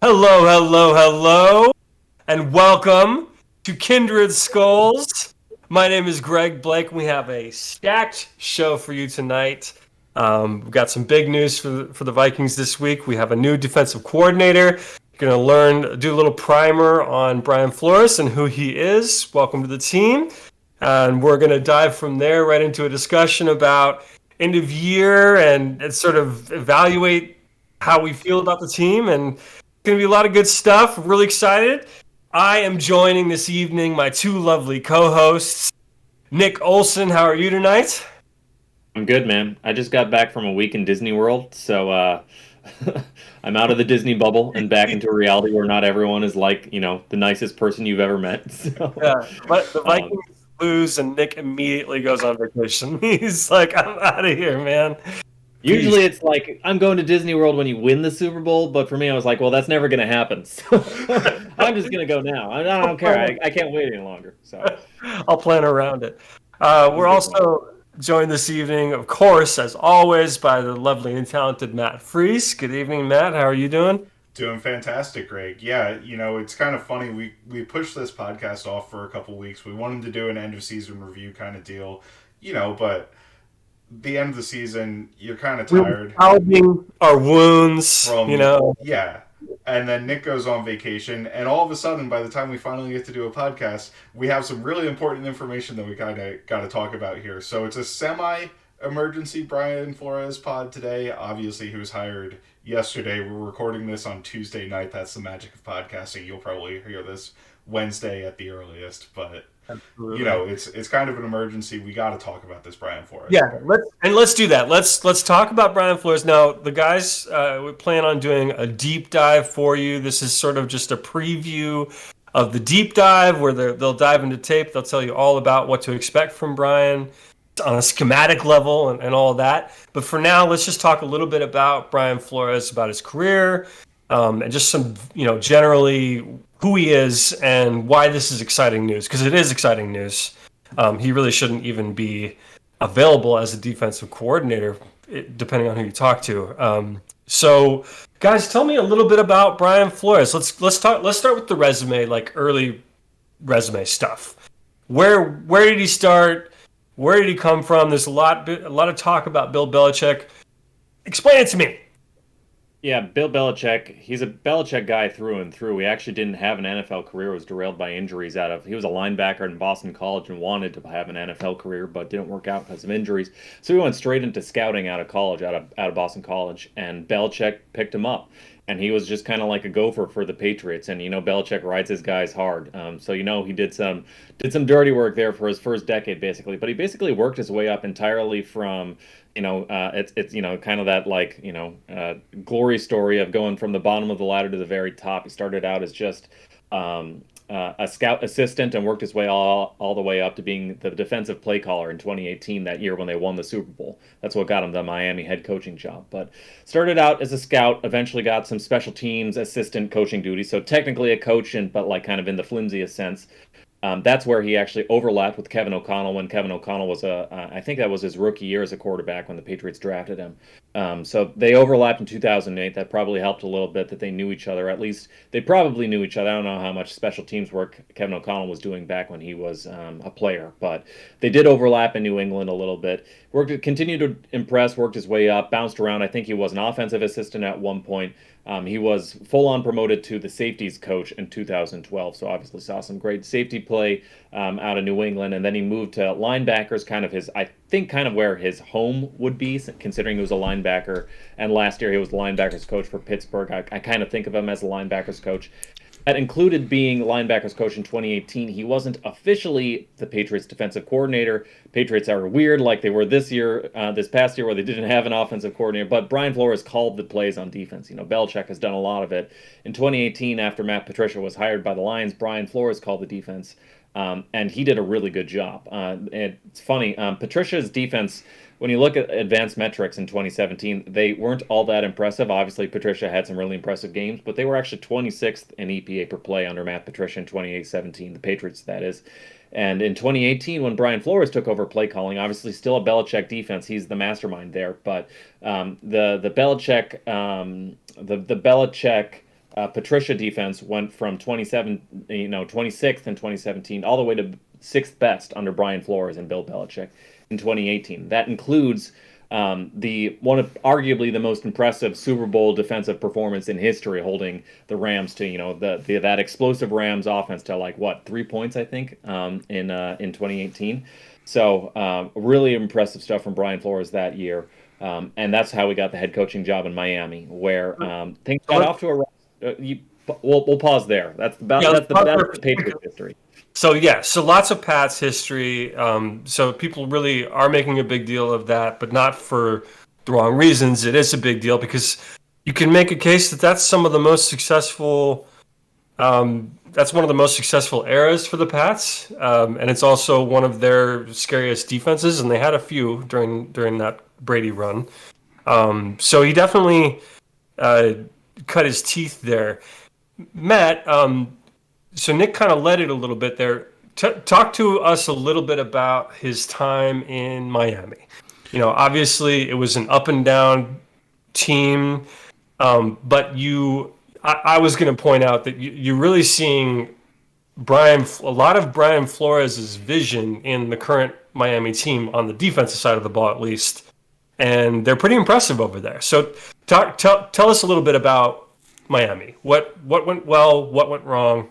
Hello, hello, hello, and welcome to Kindred Skulls. My name is Greg Blake. We have a stacked show for you tonight. We've got some big news for the Vikings this week. We have a new defensive coordinator. You're going to do a little primer on Brian Flores and who he is. Welcome to the team. And we're going to dive from there right into a discussion about end of year and sort of evaluate how we feel about the team. And going to be a lot of good stuff. I'm really excited. I am joining this evening my two lovely co-hosts, Nick Olson. How are you tonight? I'm good, man. I just got back from a week in Disney World, so I'm out of the Disney bubble and back into a reality where not everyone is like, the nicest person you've ever met. Yeah, So, but the um, Vikings lose and Nick immediately goes on vacation. He's like, I'm out of here, man. Peace. Usually it's like I'm going to Disney World when you win the Super Bowl, but for me, I was like, well, that's never going to happen. So I'm just going to go now. I don't care. I can't wait any longer. So I'll plan around it. it's a We're good one. also joined this evening, of course, as always, by the lovely and talented Matt Freese. Good evening, Matt. How are you doing? Doing fantastic, Greg. Yeah, it's kind of funny. We pushed this podcast off for a couple weeks. We wanted to do an end of season review kind of deal, but the end of the season, you're kind of We were tired salving our wounds, you from know. yeah. And then Nick goes on vacation, and all of a sudden, by the time we finally get to do a podcast, we have some really important information that we kind of got to talk about here. So it's a semi emergency Brian Flores pod today. Obviously, he was hired yesterday. We're recording this on Tuesday night. That's the magic of podcasting. You'll probably hear this Wednesday at the earliest, but Absolutely. it's kind of an emergency. We got to talk about this Brian Flores Yeah, hire. let's do that. Let's talk about Brian Flores now. The guys, we plan on doing a deep dive for you. This is sort of just a preview of the deep dive where they'll dive into tape. They'll tell you all about what to expect from Brian on a schematic level and all of that. But for now, let's just talk a little bit about Brian Flores, about his career, and just some, generally who he is and why this is exciting news, because it is exciting news. He really shouldn't even be available as a defensive coordinator, depending on who you talk to. So, guys, tell me a little bit about Brian Flores. Let's talk. Let's start with the resume, like early resume stuff. Where did he start? Where did he come from? There's a lot of talk about Bill Belichick. Explain it to me. Yeah, Bill Belichick, he's a Belichick guy through and through. He actually didn't have an NFL career, was derailed by injuries he was a linebacker in Boston College and wanted to have an NFL career, but didn't work out because of injuries. So he went straight into scouting out of college, out of Boston College, and Belichick picked him up. And he was just kind of like a gopher for the Patriots. And Belichick rides his guys hard. So he did some dirty work there for his first decade, basically. But he basically worked his way up entirely from it's kind of that like glory story of going from the bottom of the ladder to the very top. He started out as just a scout assistant and worked his way all the way up to being the defensive play caller in 2018, that year when they won the Super Bowl. That's what got him the Miami head coaching job. But started out as a scout, eventually got some special teams assistant coaching duties. So technically a coach, but like kind of in the flimsiest sense. That's where he actually overlapped with Kevin O'Connell when Kevin O'Connell I think that was his rookie year as a quarterback when the Patriots drafted him. So they overlapped in 2008. That probably helped a little bit that they knew each other. At least they probably knew each other. I don't know how much special teams work Kevin O'Connell was doing back when he was a player, but they did overlap in New England a little bit. Continued to impress, worked his way up, bounced around. I think he was an offensive assistant at one point. He was full on promoted to the safeties coach in 2012, so obviously saw some great safety play out of New England. And then he moved to linebackers, I think, kind of where his home would be, considering he was a linebacker. And last year he was the linebackers coach for Pittsburgh. I kind of think of him as a linebackers coach. That included being linebackers coach in 2018. He wasn't officially the Patriots defensive coordinator. Patriots are weird, like they were this past year, where they didn't have an offensive coordinator. But Brian Flores called the plays on defense. Belichick has done a lot of it. In 2018, after Matt Patricia was hired by the Lions, Brian Flores called the defense, and he did a really good job. It's funny, Patricia's defense, when you look at advanced metrics in 2017, they weren't all that impressive. Obviously, Patricia had some really impressive games, but they were actually 26th in EPA per play under Matt Patricia in 2017, the Patriots, that is. And in 2018, when Brian Flores took over play calling, obviously still a Belichick defense, he's the mastermind there. But the Belichick Patricia defense went from 26th in 2017 all the way to 6th best under Brian Flores and Bill Belichick in 2018. That includes the one of arguably the most impressive Super Bowl defensive performance in history, holding the Rams to that explosive Rams offense to 3 points I think in 2018. So really impressive stuff from Brian Flores that year, and that's how we got the head coaching job in Miami, where things got off to a. We'll pause there. That's the Patriots history. So lots of Pats history. So people really are making a big deal of that, but not for the wrong reasons. It is a big deal because you can make a case that that's some of the most successful. That's one of the most successful eras for the Pats, and it's also one of their scariest defenses. And they had a few during that Brady run. So he definitely cut his teeth there. Matt. So Nick kind of led it a little bit there. Talk to us a little bit about his time in Miami. Obviously it was an up and down team, but I was going to point out that you're really seeing a lot of Brian Flores' vision in the current Miami team on the defensive side of the ball, at least, and they're pretty impressive over there. So tell us a little bit about Miami. What went well? What went wrong?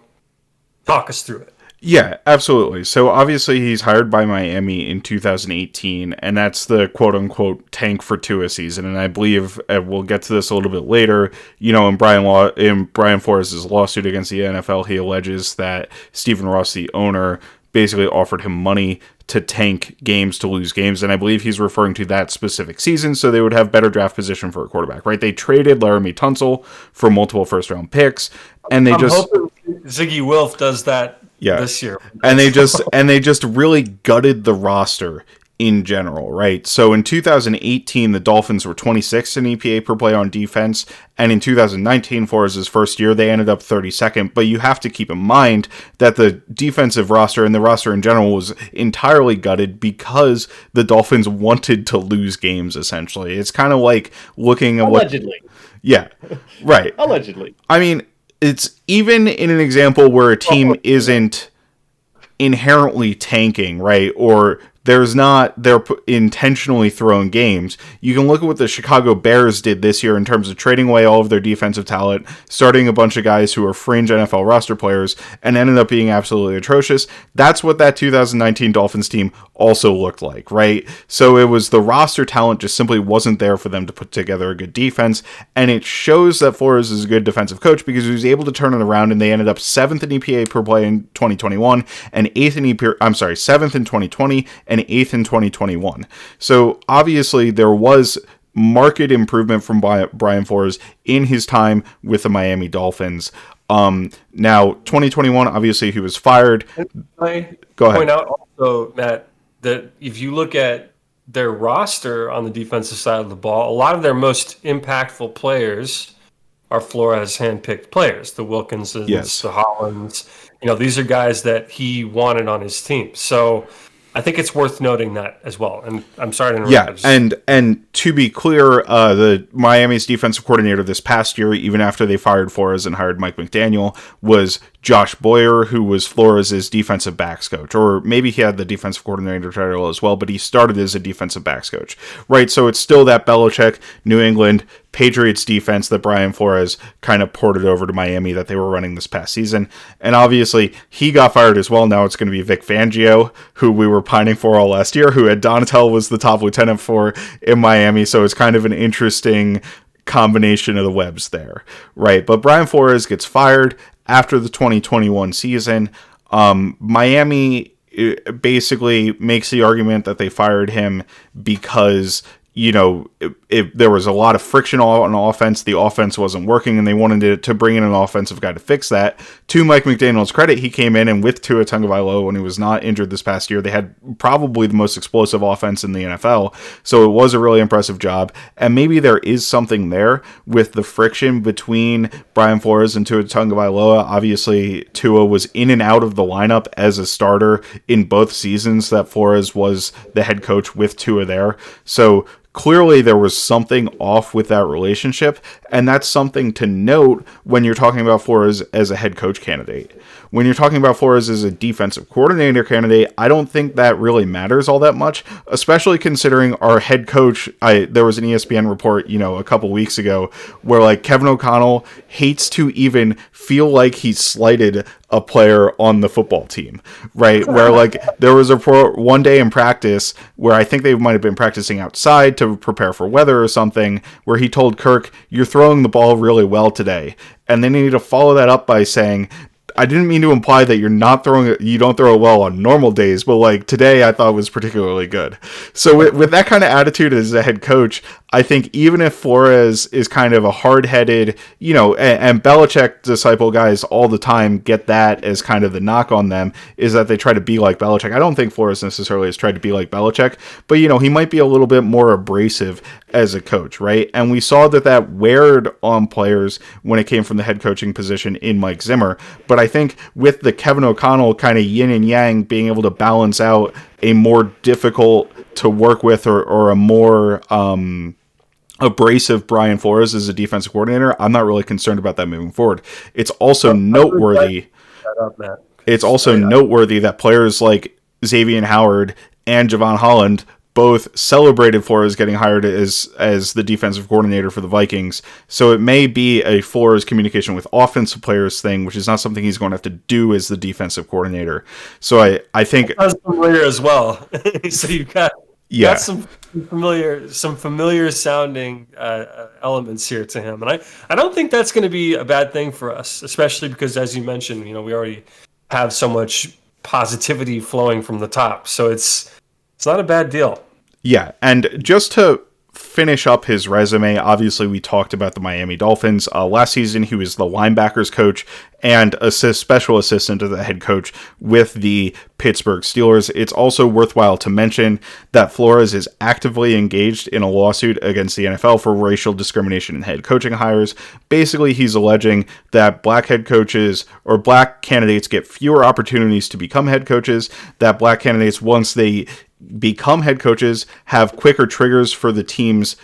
Talk us through it. Yeah, absolutely. So obviously he's hired by Miami in 2018, and that's the quote-unquote tank for Tua season. And I believe we'll get to this a little bit later. In Brian Flores' lawsuit against the NFL, he alleges that Stephen Ross, the owner, basically offered him money to tank games, to lose games, and I believe he's referring to that specific season, so they would have better draft position for a quarterback, right? They traded Laramie Tunsil for multiple first-round picks, and I'm hoping Ziggy Wilf does that this year. And they just really gutted the roster in general, right? So in 2018, the Dolphins were 26th in EPA per play on defense, and in 2019, Flores' first year, they ended up 32nd. But you have to keep in mind that the defensive roster and the roster in general was entirely gutted because the Dolphins wanted to lose games, essentially. It's kind of like looking at Allegedly. Yeah, right. Allegedly. I mean, it's even in an example where a team isn't inherently tanking, right? Or they're intentionally throwing games. You can look at what the Chicago Bears did this year in terms of trading away all of their defensive talent, starting a bunch of guys who are fringe NFL roster players, and ended up being absolutely atrocious. That's what that 2019 Dolphins team also looked like, right? So it was the roster talent just simply wasn't there for them to put together a good defense, and it shows that Flores is a good defensive coach because he was able to turn it around, and they ended up 7th in EPA per play in 2021, and 7th in 2020, and 8th in 2021. So obviously there was marked improvement from Brian Flores in his time with the Miami Dolphins. Now 2021, obviously he was fired. Go ahead. Point out also, Matt, that if you look at their roster on the defensive side of the ball, a lot of their most impactful players are Flores handpicked players. The Wilkinsons, the Hollands. These are guys that he wanted on his team. So I think it's worth noting that as well. And I'm sorry to interrupt. Yeah, and to be clear, the Miami's defensive coordinator this past year, even after they fired Flores and hired Mike McDaniel, was Josh Boyer, who was Flores' defensive backs coach. Or maybe he had the defensive coordinator title as well, but he started as a defensive backs coach. Right, so it's still that Belichick, New England, Patriots defense that Brian Flores kind of ported over to Miami that they were running this past season. And obviously, he got fired as well. Now it's going to be Vic Fangio, who we were pining for all last year, who had Donatel was the top lieutenant for in Miami. So it's kind of an interesting combination of the webs there, right? But Brian Flores gets fired after the 2021 season. Miami basically makes the argument that they fired him because there was a lot of friction on offense. The offense wasn't working, and they wanted to bring in an offensive guy to fix that. To Mike McDaniel's credit, he came in, and with Tua Tagovailoa, when he was not injured this past year, they had probably the most explosive offense in the NFL. So it was a really impressive job, and maybe there is something there with the friction between Brian Flores and Tua Tagovailoa. Obviously, Tua was in and out of the lineup as a starter in both seasons that Flores was the head coach with Tua there. So clearly there was something off with that relationship, and that's something to note when you're talking about Flores as a head coach candidate. When you're talking about Flores as a defensive coordinator candidate, I don't think that really matters all that much, especially considering our head coach. There was an ESPN report, a couple weeks ago where like Kevin O'Connell hates to even feel like he's slighted a player on the football team, right? Where like there was a report one day in practice where I think they might have been practicing outside to prepare for weather or something, where he told Kirk, "You're throwing the ball really well today." And then he needed to follow that up by saying, "I didn't mean to imply that you don't throw it well on normal days, but like today I thought was particularly good." So with that kind of attitude as a head coach, I think even if Flores is kind of a hard-headed, and Belichick disciple guys all the time get that as kind of the knock on them, is that they try to be like Belichick. I don't think Flores necessarily has tried to be like Belichick, but he might be a little bit more abrasive as a coach, right? And we saw that weared on players when it came from the head coaching position in Mike Zimmer. But I think with the Kevin O'Connell kind of yin and yang being able to balance out a more difficult to work with or a more abrasive Brian Flores as a defensive coordinator, I'm not really concerned about that moving forward. It's also noteworthy. It's also noteworthy that players like Xavier Howard and Javon Holland both celebrated Flores getting hired as the defensive coordinator for the Vikings. So it may be a Flores communication with offensive players thing, which is not something he's going to have to do as the defensive coordinator. So I think that's familiar as well. So you've got some familiar sounding elements here to him, and I don't think that's going to be a bad thing for us, especially because, as you mentioned, we already have so much positivity flowing from the top. So it's not a bad deal. Yeah, and just to finish up his resume, obviously we talked about the Miami Dolphins. Last season, he was the linebackers coach and special assistant to the head coach with the Pittsburgh Steelers. It's also worthwhile to mention that Flores is actively engaged in a lawsuit against the NFL for racial discrimination in head coaching hires. Basically, he's alleging that black head coaches or black candidates get fewer opportunities to become head coaches, that black candidates, once they become head coaches, have quicker triggers for the teams,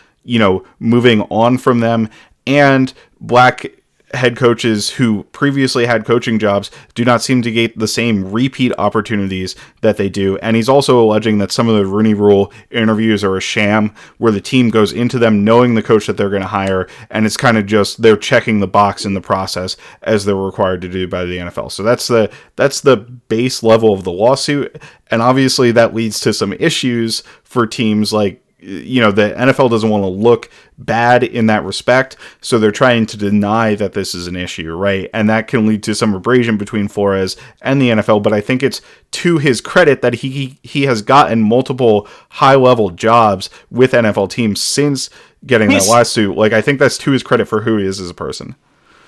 moving on from them, and black head coaches who previously had coaching jobs do not seem to get the same repeat opportunities that they do. And he's also alleging that some of the Rooney Rule interviews are a sham, where the team goes into them knowing the coach that they're going to hire, and it's kind of just they're checking the box in the process as they're required to do by the NFL. So that's the base level of the lawsuit, and obviously that leads to some issues for teams like, the NFL doesn't want to look bad in that respect, so they're trying to deny that this is an issue, right? And that can lead to some abrasion between Flores and the NFL, but I think it's to his credit that he has gotten multiple high-level jobs with NFL teams since getting that lawsuit. Like, I think that's to his credit for who he is as a person.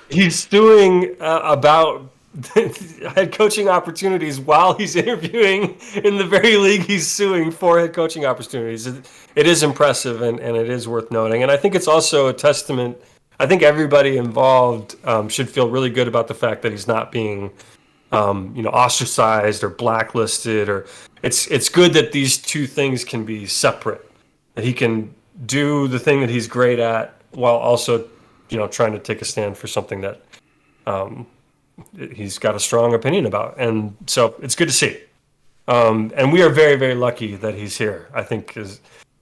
He's doing about head coaching opportunities while he's interviewing in the very league he's suing for head coaching opportunities. It is impressive, and it is worth noting. And I think it's also a testament. I think everybody involved should feel really good about the fact that he's not being ostracized or blacklisted. Or it's good that these two things can be separate, that he can do the thing that he's great at while also trying to take a stand for something that he's got a strong opinion about. And so it's good to see. And we are very, very lucky that he's here, I think, is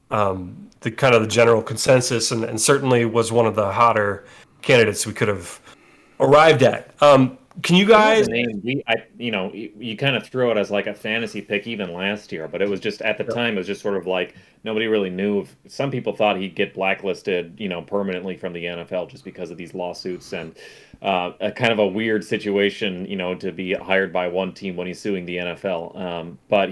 the kind of the general consensus, and certainly was one of the hotter candidates we could have arrived at. Can you guys? You kind of throw it as like a fantasy pick even last year, but it was just at the time it was just sort of like nobody really knew. Some people thought he'd get blacklisted, permanently from the NFL just because of these lawsuits and a kind of a weird situation, to be hired by one team when he's suing the NFL. But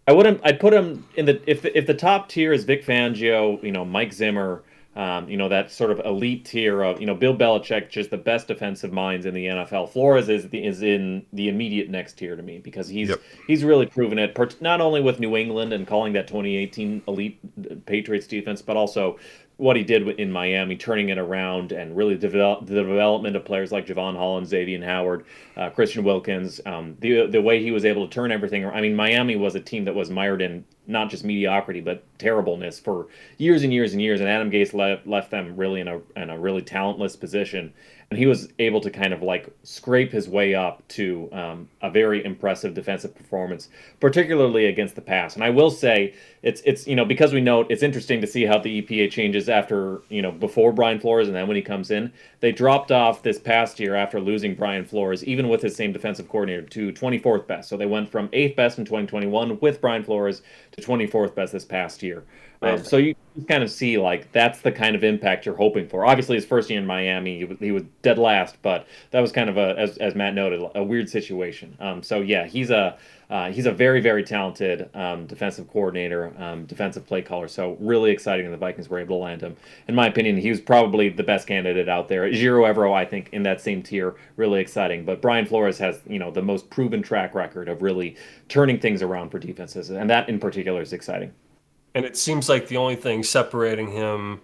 I'd put him in if the top tier is Vic Fangio, Mike Zimmer. That sort of elite tier of, Bill Belichick, just the best defensive minds in the NFL. Flores is in the immediate next tier to me because he's really proven it, not only with New England and calling that 2018 elite Patriots defense, but also what he did in Miami, turning it around and really develop the development of players like Javon Holland, Xavier Howard, Christian Wilkins, the way he was able to turn everything around. I mean, Miami was a team that was mired in not just mediocrity but terribleness for years and years and years, and Adam Gase left them really in a really talentless position, and he was able to kind of like scrape his way up to a very impressive defensive performance, particularly against the pass. And I will say it's because we note it's interesting to see how the EPA changes after before Brian Flores and then when he comes in. They dropped off this past year after losing Brian Flores, even with his same defensive coordinator, to 24th best. So they went from 8th best in 2021 with Brian Flores to 24th best this past year. So you kind of see like that's the kind of impact you're hoping for. Obviously, his first year in Miami, he was dead last, but that was kind of as Matt noted, a weird situation. So yeah, he's a very, very talented defensive coordinator, defensive play caller. So really exciting that the Vikings were able to land him. In my opinion, he was probably the best candidate out there. Giro Evero, I think, in that same tier, really exciting. But Brian Flores has the most proven track record of really turning things around for defenses, and that in particular is exciting. And it seems like the only thing separating him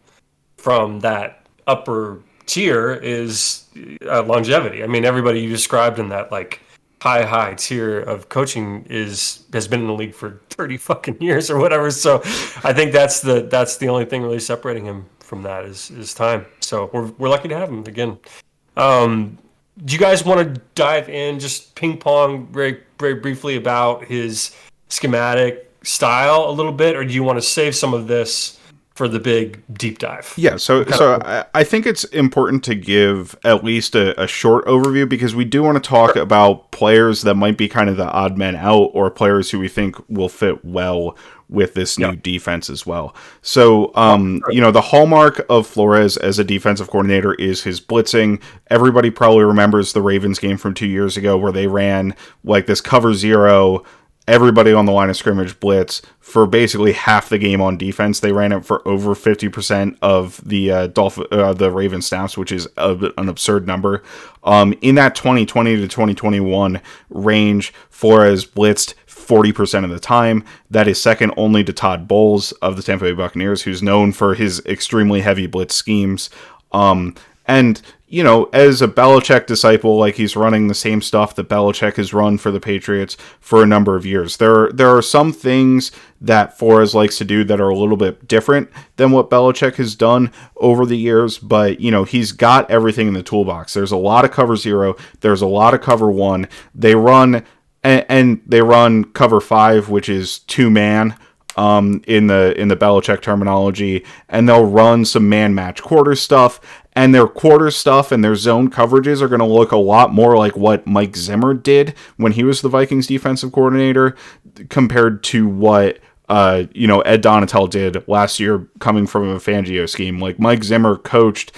from that upper tier is longevity. I mean, everybody you described in that like high tier of coaching has been in the league for 30 fucking years or whatever. So I think that's the only thing really separating him from that is time. So we're lucky to have him again. Do you guys want to dive in, just ping pong very, very briefly about his schematic style a little bit, or do you want to save some of this for the big deep dive? Yeah, so I think it's important to give at least a short overview, because we do want to talk about players that might be kind of the odd men out, or players who we think will fit well with this new defense as well. So, the hallmark of Flores as a defensive coordinator is his blitzing. Everybody probably remembers the Ravens game from 2 years ago where they ran like this cover zero, everybody on the line of scrimmage blitz for basically half the game on defense. They ran it for over 50% of the Ravens snaps, which is an absurd number. In that 2020 to 2021 range, Flores blitzed 40% of the time. That is second only to Todd Bowles of the Tampa Bay Buccaneers, who's known for his extremely heavy blitz schemes. And as a Belichick disciple, like, he's running the same stuff that Belichick has run for the Patriots for a number of years. There are some things that Flores likes to do that are a little bit different than what Belichick has done over the years, but, he's got everything in the toolbox. There's a lot of cover zero. There's a lot of cover one. They run cover 5, which is 2-man. In the Belichick terminology, and they'll run some man match quarter stuff, and their quarter stuff and their zone coverages are going to look a lot more like what Mike Zimmer did when he was the Vikings defensive coordinator, compared to what Ed Donatel did last year coming from a Fangio scheme. Like, Mike Zimmer coached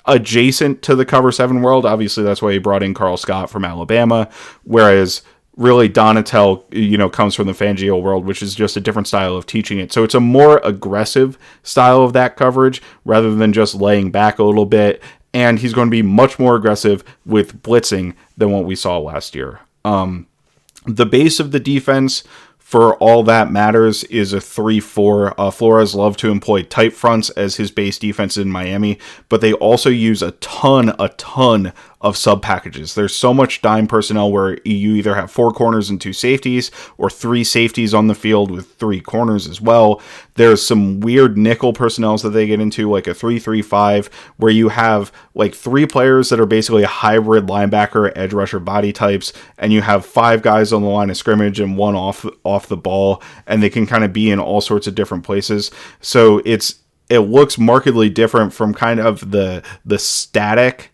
adjacent to the cover 7 world. Obviously, that's why he brought in Carl Scott from Alabama, whereas really Donatel, comes from the Fangio world, which is just a different style of teaching it. So it's a more aggressive style of that coverage rather than just laying back a little bit. And he's going to be much more aggressive with blitzing than what we saw last year. The base of the defense, for all that matters, is a 3-4. Flores loved to employ tight fronts as his base defense in Miami, but they also use a ton of sub packages. There's so much dime personnel where you either have 4 corners and 2 safeties, or 3 safeties on the field with 3 corners as well. There's some weird nickel personnels that they get into, like a 3-3-5, where you have like 3 players that are basically a hybrid linebacker, edge rusher body types, and you have 5 guys on the line of scrimmage and 1 off the ball, and they can kind of be in all sorts of different places. So it looks markedly different from kind of the static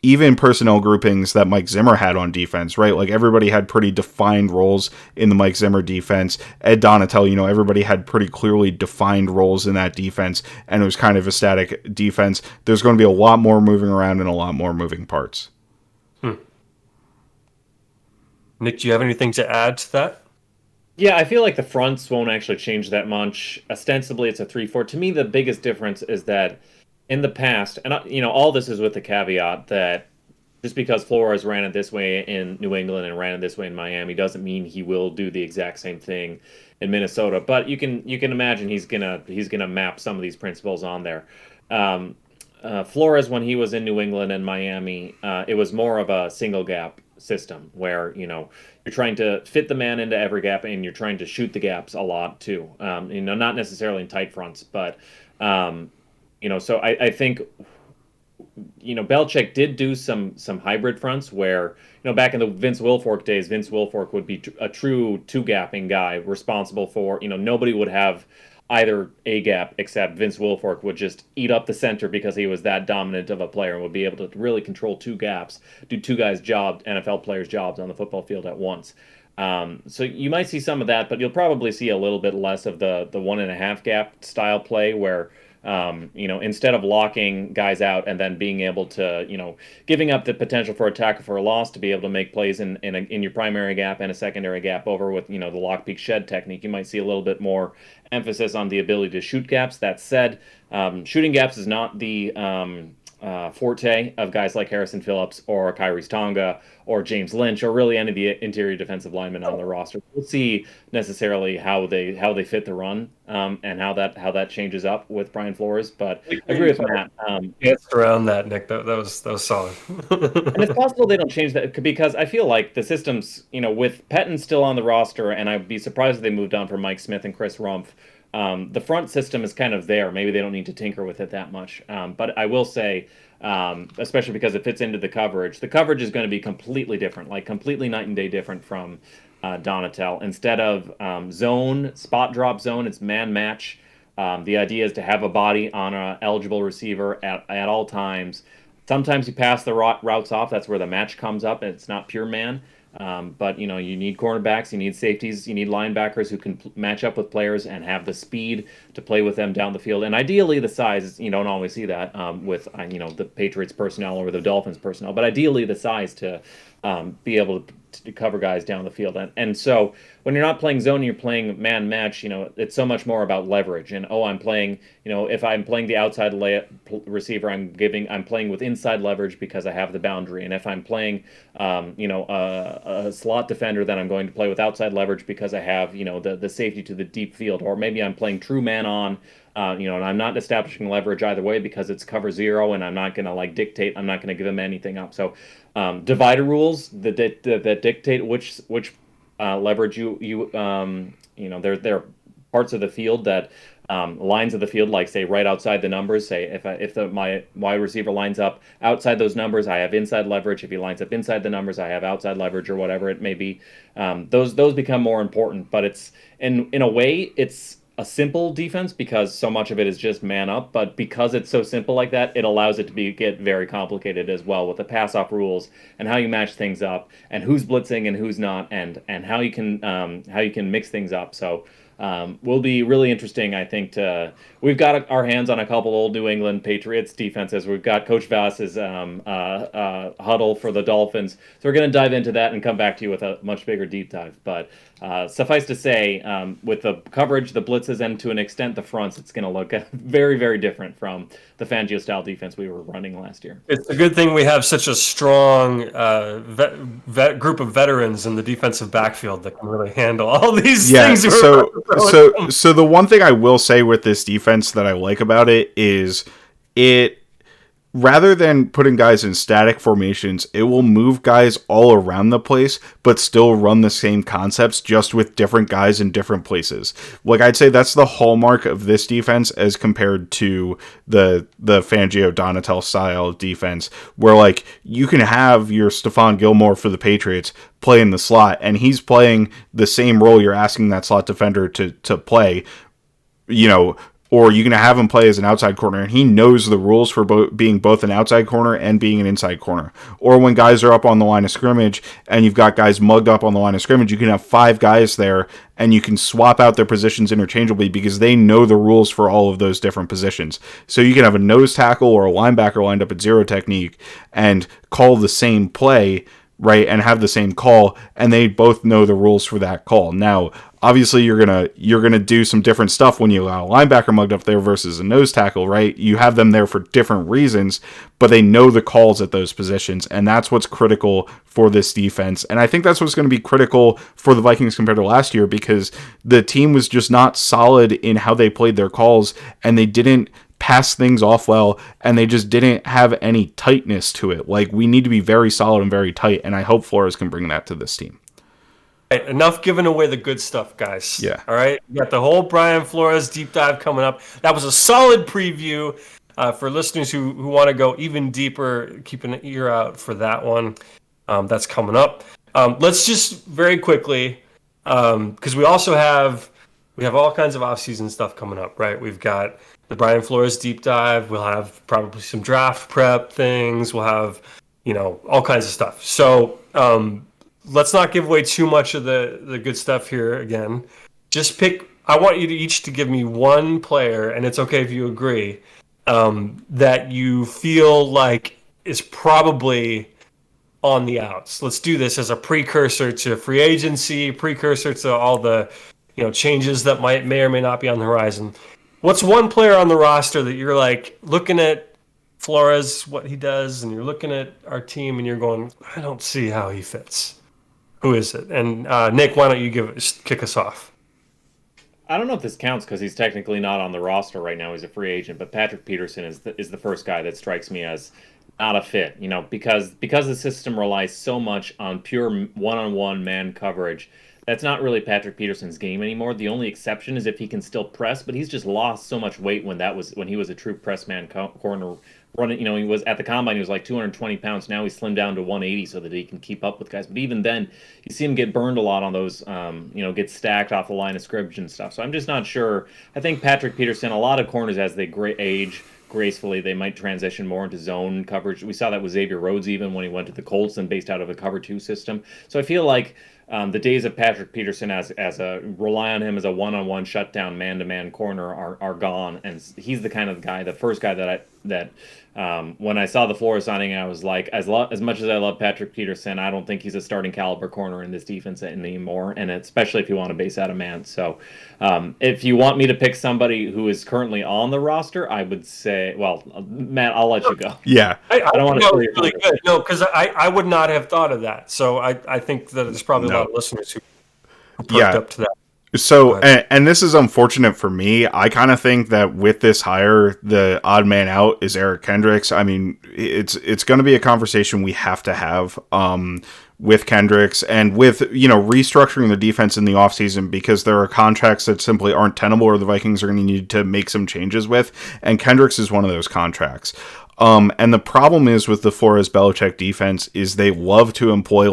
even personnel groupings that Mike Zimmer had on defense, right? Like, everybody had pretty defined roles in the Mike Zimmer defense. Ed Donatel, everybody had pretty clearly defined roles in that defense, and it was kind of a static defense. There's going to be a lot more moving around and a lot more moving parts. Nick, do you have anything to add to that? Yeah, I feel like the fronts won't actually change that much. Ostensibly, it's a 3-4. To me, the biggest difference is that in the past, and all this is with the caveat that just because Flores ran it this way in New England and ran it this way in Miami doesn't mean he will do the exact same thing in Minnesota. But you can imagine he's gonna map some of these principles on there. Um, Flores, when he was in New England and Miami, it was more of a single gap system where you're trying to fit the man into every gap and you're trying to shoot the gaps a lot too. Not necessarily in tight fronts, but so I think Belichick did do some hybrid fronts where back in the Vince Wilfork days, Vince Wilfork would be a true two-gapping guy responsible for nobody would have either a gap except Vince Wilfork would just eat up the center because he was that dominant of a player and would be able to really control two gaps, do two guys' jobs, NFL players' jobs on the football field at once. So you might see some of that, but you'll probably see a little bit less of the 1.5 gap style play where instead of locking guys out and then being able to, giving up the potential for a tackle for a loss to be able to make plays in your primary gap and a secondary gap over with, the lock peek shed technique, you might see a little bit more emphasis on the ability to shoot gaps. That said, shooting gaps is not the forte of guys like Harrison Phillips or Kyrie's Tonga or James Lynch or really any of the interior defensive linemen on the roster. We'll see necessarily how they fit the run and how that changes up with Brian Flores. But I agree with Matt. Danced around that, Nick. That was solid. And it's possible they don't change that because I feel like the systems, with Pettin still on the roster, and I'd be surprised if they moved on from Mike Smith and Chris Rumpf. The front system is kind of there. Maybe they don't need to tinker with it that much. But I will say, especially because it fits into the coverage is going to be completely different, like completely night and day different from Donatel. Instead of spot drop zone, it's man match. The idea is to have a body on an eligible receiver at all times. Sometimes you pass the routes off. That's where the match comes up, and it's not pure man. But you need cornerbacks, you need safeties, you need linebackers who can match up with players and have the speed to play with them down the field. And ideally, the size, you don't always see that with the Patriots personnel or the Dolphins personnel. But ideally, the size to be able to cover guys down the field. And so when you're not playing zone, you're playing man match. It's so much more about leverage. And I'm playing. If I'm playing the outside receiver, I'm playing with inside leverage because I have the boundary. And if I'm playing, a slot defender, then I'm going to play with outside leverage because I have the safety to the deep field. Or maybe I'm playing true man on. And I'm not establishing leverage either way because it's cover zero, and I'm not going to dictate. I'm not going to give him anything up. So divider rules that dictate which leverage there are parts of the field that lines of the field, like say right outside the numbers. Say if my wide receiver lines up outside those numbers, I have inside leverage. If he lines up inside the numbers, I have outside leverage, or whatever it may be. Those become more important, but it's in a way it's a simple defense because so much of it is just man up, but because it's so simple like that, it allows it to get very complicated as well with the pass off rules and how you match things up and who's blitzing and who's not and how you can mix things up. So will be really interesting, I think. We've got our hands on a couple old New England Patriots defenses. We've got Coach Vass's huddle for the Dolphins. So we're going to dive into that and come back to you with a much bigger deep dive. But suffice to say, with the coverage, the blitzes, and to an extent the fronts, it's going to look very, very different from the Fangio-style defense we were running last year. It's a good thing we have such a strong group of veterans in the defensive backfield that can really handle all these things. So the one thing I will say with this defense that I like about it is rather than putting guys in static formations, it will move guys all around the place, but still run the same concepts, just with different guys in different places. I'd say that's the hallmark of this defense as compared to the Fangio Donatel style defense, where you can have your Stephon Gilmore for the Patriots play in the slot, and he's playing the same role you're asking that slot defender to play, or you can have him play as an outside corner, and he knows the rules for being both an outside corner and being an inside corner. Or when guys are up on the line of scrimmage, and you've got guys mugged up on the line of scrimmage, you can have 5 guys there, and you can swap out their positions interchangeably because they know the rules for all of those different positions. So you can have a nose tackle or a linebacker lined up at zero technique and call the same play right, and have the same call, and they both know the rules for that call. Now, obviously, you're gonna do some different stuff when you allow a linebacker mugged up there versus a nose tackle, right? You have them there for different reasons, but they know the calls at those positions, and that's what's critical for this defense. And I think that's what's going to be critical for the Vikings compared to last year, because the team was just not solid in how they played their calls, and they didn't pass things off well, and they just didn't have any tightness to it. Like, we need to be very solid and very tight, and I hope Flores can bring that to this team. Right, enough giving away the good stuff, guys. Yeah. All right. We got the whole Brian Flores deep dive coming up. That was a solid preview for listeners who want to go even deeper. Keep an ear out for that one. That's coming up. Let's just very quickly, because we have all kinds of off-season stuff coming up, right? We've got the Brian Flores deep dive. We'll have probably some draft prep things. We'll have, all kinds of stuff. So let's not give away too much of the good stuff here again. Just pick, I want you to each to give me one player, and it's okay if you agree, that you feel like is probably on the outs. Let's do this as a precursor to free agency, precursor to all the changes that may or may not be on the horizon. What's one player on the roster that you're like looking at Flores, what he does, and you're looking at our team and you're going, I don't see how he fits? Who is it? And Nick, why don't you kick us off? I don't know if this counts because he's technically not on the roster right now. He's a free agent, but Patrick Peterson is the first guy that strikes me as not a fit. Because the system relies so much on pure one-on-one man coverage. That's not really Patrick Peterson's game anymore. The only exception is if he can still press, but he's just lost so much weight when he was a true press man corner running. He was at the combine, he was like 220 pounds. Now he's slimmed down to 180 so that he can keep up with guys. But even then, you see him get burned a lot on those, get stacked off the line of scrimmage and stuff. So I'm just not sure. I think Patrick Peterson, a lot of corners as they age gracefully, they might transition more into zone coverage. We saw that with Xavier Rhodes even when he went to the Colts and based out of a cover 2 system. So I feel like the days of Patrick Peterson rely on him as a one-on-one shutdown man-to-man corner are gone, and he's the kind of guy, the first guy that when I saw the Flores signing, I was like, as much as I love Patrick Peterson, I don't think he's a starting caliber corner in this defense anymore, and especially if you want to base out a man. So if you want me to pick somebody who is currently on the roster, I would say, well, Matt, I'll let you go. Yeah. I don't want to say really good. No, because I would not have thought of that. So I think that there's probably a lot of listeners who perked up to that. So, and this is unfortunate for me. I kind of think that with this hire, the odd man out is Eric Kendricks. I mean, it's going to be a conversation we have to have with Kendricks and with, restructuring the defense in the offseason, because there are contracts that simply aren't tenable or the Vikings are going to need to make some changes with. And Kendricks is one of those contracts. And the problem is with the Flores Belichick defense is they love to employ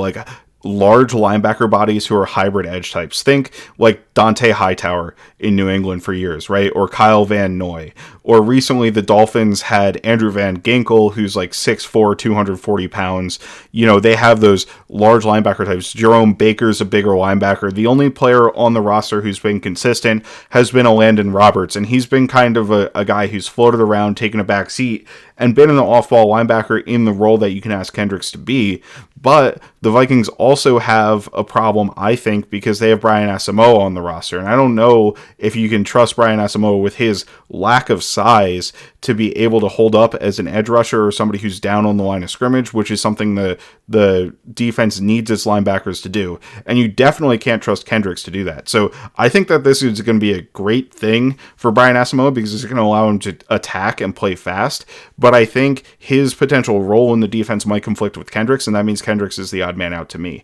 large linebacker bodies who are hybrid edge types. Think like Dante Hightower in New England for years, right? Or Kyle Van Noy. Or recently the Dolphins had Andrew Van Ginkel, who's like 6'4", 240 pounds. They have those large linebacker types. Jerome Baker's a bigger linebacker. The only player on the roster who's been consistent has been a Landon Roberts, and he's been kind of a guy who's floated around, taken a back seat, and been an off-ball linebacker in the role that you can ask Kendricks to be. But the Vikings also have a problem, I think, because they have Brian Asamoah on the roster. And I don't know if you can trust Brian Asamoah with his lack of size to be able to hold up as an edge rusher or somebody who's down on the line of scrimmage, which is something the defense needs its linebackers to do. And you definitely can't trust Kendricks to do that. So I think that this is going to be a great thing for Brian Asamoah because it's going to allow him to attack and play fast. But I think his potential role in the defense might conflict with Kendricks, and that means Kendricks is the odd man out to me.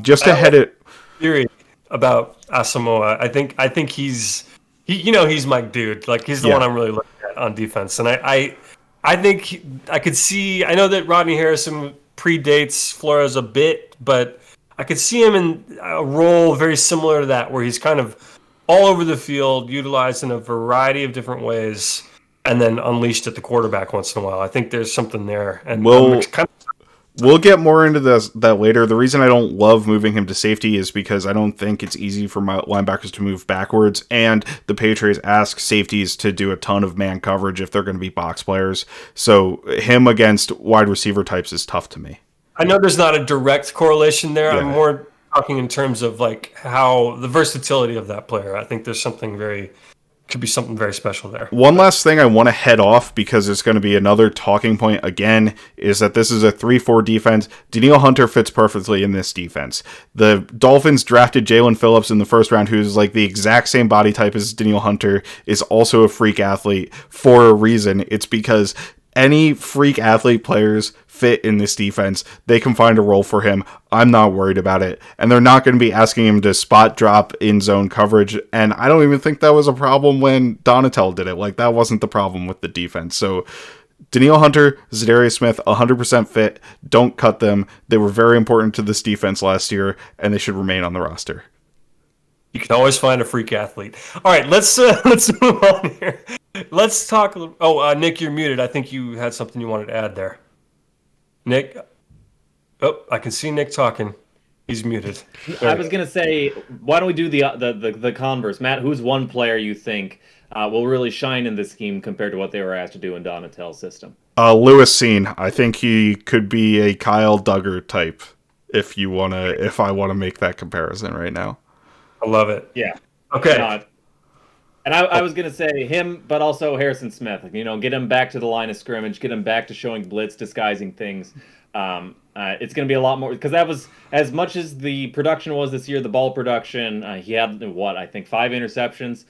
Just to head it... Theory about Asamoah, I think he's my dude. Like, he's the one I'm really looking at on defense. And I think I could see, I know that Rodney Harrison predates Flores a bit, but I could see him in a role very similar to that, where he's kind of all over the field, utilized in a variety of different ways, and then unleashed at the quarterback once in a while. I think there's something there. And we'll get more into that later. The reason I don't love moving him to safety is because I don't think it's easy for my linebackers to move backwards, and the Patriots ask safeties to do a ton of man coverage if they're going to be box players. So him against wide receiver types is tough to me. I know there's not a direct correlation there. Yeah. I'm more talking in terms of like how the versatility of that player. I think there's could be something very special there. One last thing I want to head off, because it's going to be another talking point again, is that this is a 3-4 defense. Danielle Hunter fits perfectly in this defense. The Dolphins drafted Jalen Phillips in the first round, who's like the exact same body type as Danielle Hunter, is also a freak athlete for a reason. It's because any freak athlete players fit in this defense. They can find a role for him. I'm not worried about it. And they're not going to be asking him to spot drop in zone coverage. And I don't even think that was a problem when Donatell did it. Like, that wasn't the problem with the defense. So Danielle Hunter, Zadarius Smith, 100% fit. Don't cut them. They were very important to this defense last year, and they should remain on the roster. You can always find a freak athlete. All right, let's move on here. Let's talk. Nick, you're muted. I think you had something you wanted to add there. Nick? Oh, I can see Nick talking. He's muted. I was gonna say, why don't we do the converse, Matt? Who's one player you think will really shine in this scheme compared to what they were asked to do in Donatell's system? Lewis Seen. I think he could be a Kyle Duggar type. If I wanna make that comparison right now. I love it. Yeah. Okay. And I was going to say him, but also Harrison Smith. Get him back to the line of scrimmage, get him back to showing blitz, disguising things. It's going to be a lot more, because that was, as much as the production was this year, the ball production, he had, I think 5 interceptions.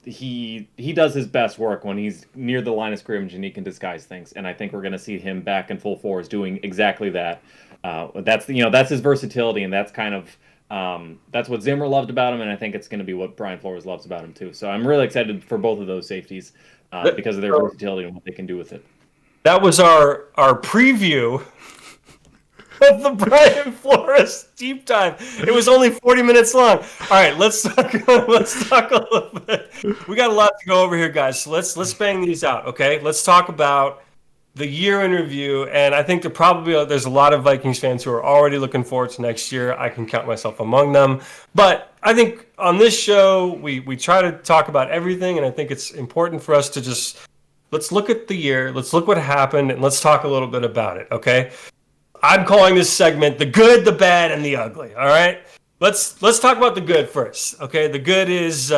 He does his best work when he's near the line of scrimmage and he can disguise things. And I think we're going to see him back in full force doing exactly that. That's his versatility, and that's kind of, that's what Zimmer loved about him, and I think it's going to be what Brian Flores loves about him too. So I'm really excited for both of those safeties because of their versatility and what they can do with it. That was our preview of the Brian Flores deep dive. It was only 40 minutes long. All right, let's talk a little bit. We got a lot to go over here, guys. So let's bang these out, okay? Let's talk about the year in review, and I think there's a lot of Vikings fans who are already looking forward to next year. I can count myself among them. But I think on this show, we try to talk about everything, and I think it's important for us to just let's look at the year, let's look what happened, and let's talk a little bit about it, okay? I'm calling this segment the good, the bad, and the ugly, all right? Let's talk about the good first, okay? The good is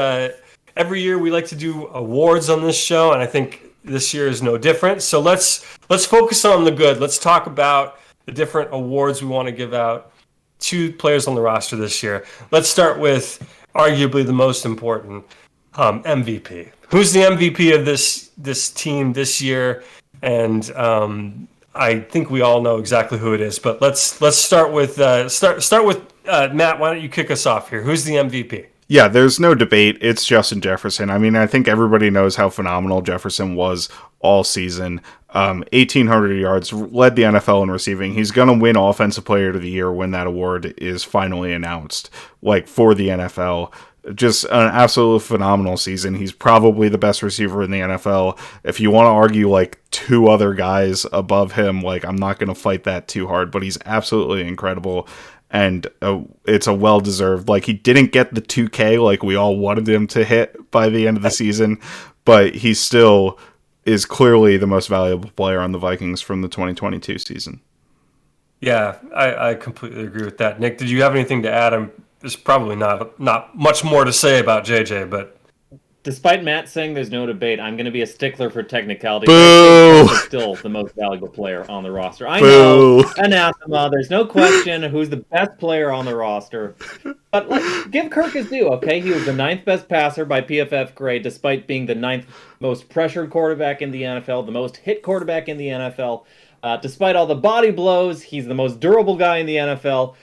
every year we like to do awards on this show, and I think this year is no different. So let's focus on the good. Let's talk about the different awards we want to give out to players on the roster this year. Let's start with arguably the most important, MVP. Who's the MVP of this team this year? And I think we all know exactly who it is. But let's start with Matt. Why don't you kick us off here? Who's the MVP? Yeah, there's no debate. It's Justin Jefferson. I mean, I think everybody knows how phenomenal Jefferson was all season. 1,800 yards, led the NFL in receiving. He's going to win Offensive Player of the Year when that award is finally announced, for the NFL. Just an absolutely phenomenal season. He's probably the best receiver in the NFL. If you want to argue, 2 other guys above him, I'm not going to fight that too hard, but he's absolutely incredible. And it's a well-deserved, he didn't get the 2K like we all wanted him to hit by the end of the season, but he still is clearly the most valuable player on the Vikings from the 2022 season. Yeah, I completely agree with that. Nick, did you have anything to add? There's probably not much more to say about JJ, but... Despite Matt saying there's no debate, I'm going to be a stickler for technicality. Boo! He's still the most valuable player on the roster. I know, anathema. There's no question who's the best player on the roster. But give Kirk his due, okay? He was the 9th best passer by PFF grade, despite being the 9th most pressured quarterback in the NFL, the most hit quarterback in the NFL. Despite all the body blows, he's the most durable guy in the NFL.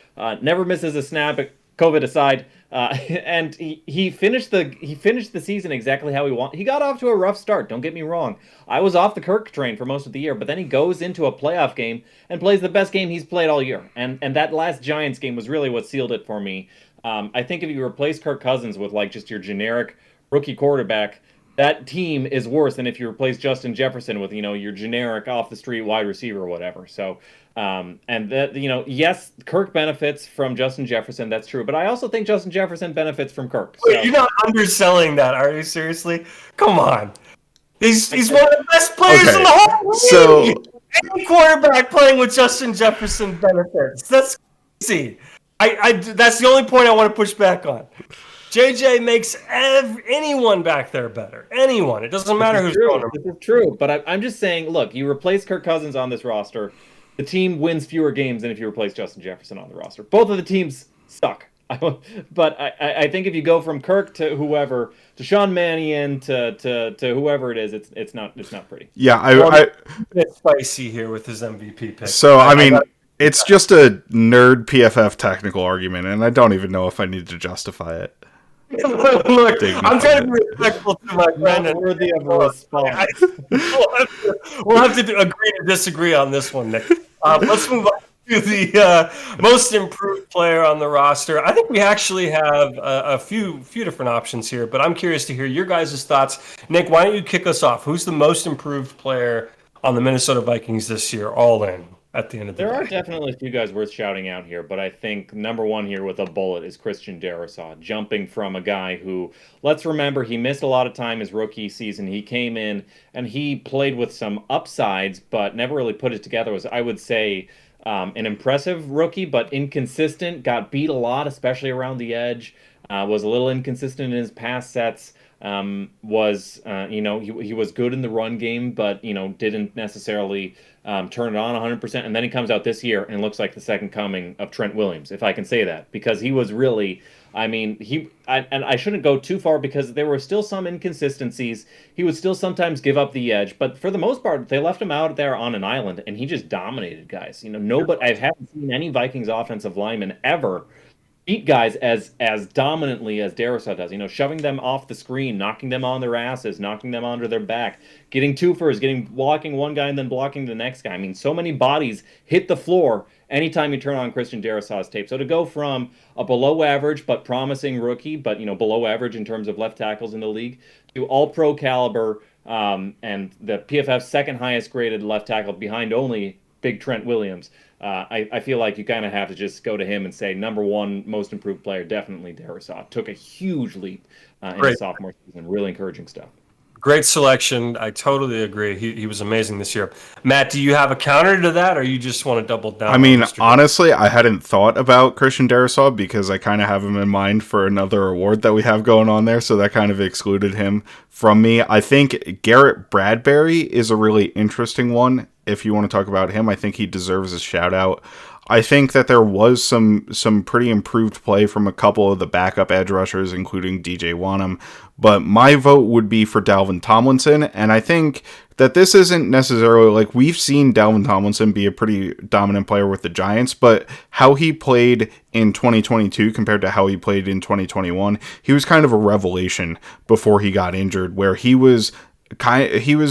Never misses a snap, COVID aside. And he finished the season exactly how he wanted. He got off to a rough start, don't get me wrong. I was off the Kirk train for most of the year, but then he goes into a playoff game and plays the best game he's played all year. And that last Giants game was really what sealed it for me. I think if you replace Kirk Cousins with just your generic rookie quarterback, that team is worse than if you replace Justin Jefferson with, your generic off the street wide receiver or whatever. So and that, yes, Kirk benefits from Justin Jefferson. That's true. But I also think Justin Jefferson benefits from Kirk. So. Wait, you're not underselling that, are you? Seriously? Come on. He's one of the best players in the whole league. So any quarterback playing with Justin Jefferson benefits. That's crazy. That's the only point I want to push back on. JJ makes anyone back there better. Anyone. It doesn't matter who's throwing him. This is true, but I'm just saying, look, you replace Kirk Cousins on this roster, the team wins fewer games than if you replace Justin Jefferson on the roster. Both of the teams suck. But I think if you go from Kirk to whoever, to Sean Mannion to whoever it is, it's not pretty. Yeah, It's spicy here with his MVP pick. So I mean, it's just a nerd PFF technical argument, and I don't even know if I need to justify it. Look, I'm trying to be respectful to my friend. Not worthy of a response. We'll have to agree to disagree on this one, Nick. Let's move on to the most improved player on the roster. I think we actually have a few different options here, but I'm curious to hear your guys' thoughts. Nick, why don't you kick us off? Who's the most improved player on the Minnesota Vikings this year, all in? At the end of the There day. are definitely a few guys worth shouting out here, but I think number one here with a bullet is Christian Darrisaw, jumping from a guy who, let's remember, he missed a lot of time his rookie season. He came in and he played with some upsides, but never really put it together. Was, I would say, an impressive rookie, but inconsistent, got beat a lot, especially around the edge, was a little inconsistent in his pass sets. He was good in the run game, but didn't necessarily turn it on 100%. And then he comes out this year and looks like the second coming of Trent Williams, if I can say that, because he was really, I shouldn't go too far because there were still some inconsistencies. He would still sometimes give up the edge, but for the most part, they left him out there on an island, and he just dominated guys. I haven't seen any Vikings offensive lineman ever beat guys as dominantly as Darrisaw does. Shoving them off the screen, knocking them on their asses, knocking them onto their back, getting twofers, blocking one guy and then blocking the next guy. I mean, so many bodies hit the floor anytime you turn on Christian Darrisaw's tape. So to go from a below average but promising rookie, but below average in terms of left tackles in the league, to all pro caliber, and the PFF's second highest graded left tackle behind only Big Trent Williams. I feel like you kind of have to just go to him and say, number one most improved player, definitely Darrisaw. Took a huge leap in his sophomore season. Really encouraging stuff. Great selection. I totally agree. He was amazing this year. Matt, do you have a counter to that, or you just want to double down? I mean, honestly, I hadn't thought about Christian Darrisaw because I kind of have him in mind for another award that we have going on there, so that kind of excluded him from me. I think Garrett Bradbury is a really interesting one. If you want to talk about him, I think he deserves a shout out. I think that there was some pretty improved play from a couple of the backup edge rushers, including DJ Wanham. But my vote would be for Dalvin Tomlinson, and I think that this isn't necessarily, like, we've seen Dalvin Tomlinson be a pretty dominant player with the Giants, but how he played in 2022 compared to how he played in 2021, he was kind of a revelation before he got injured, where he was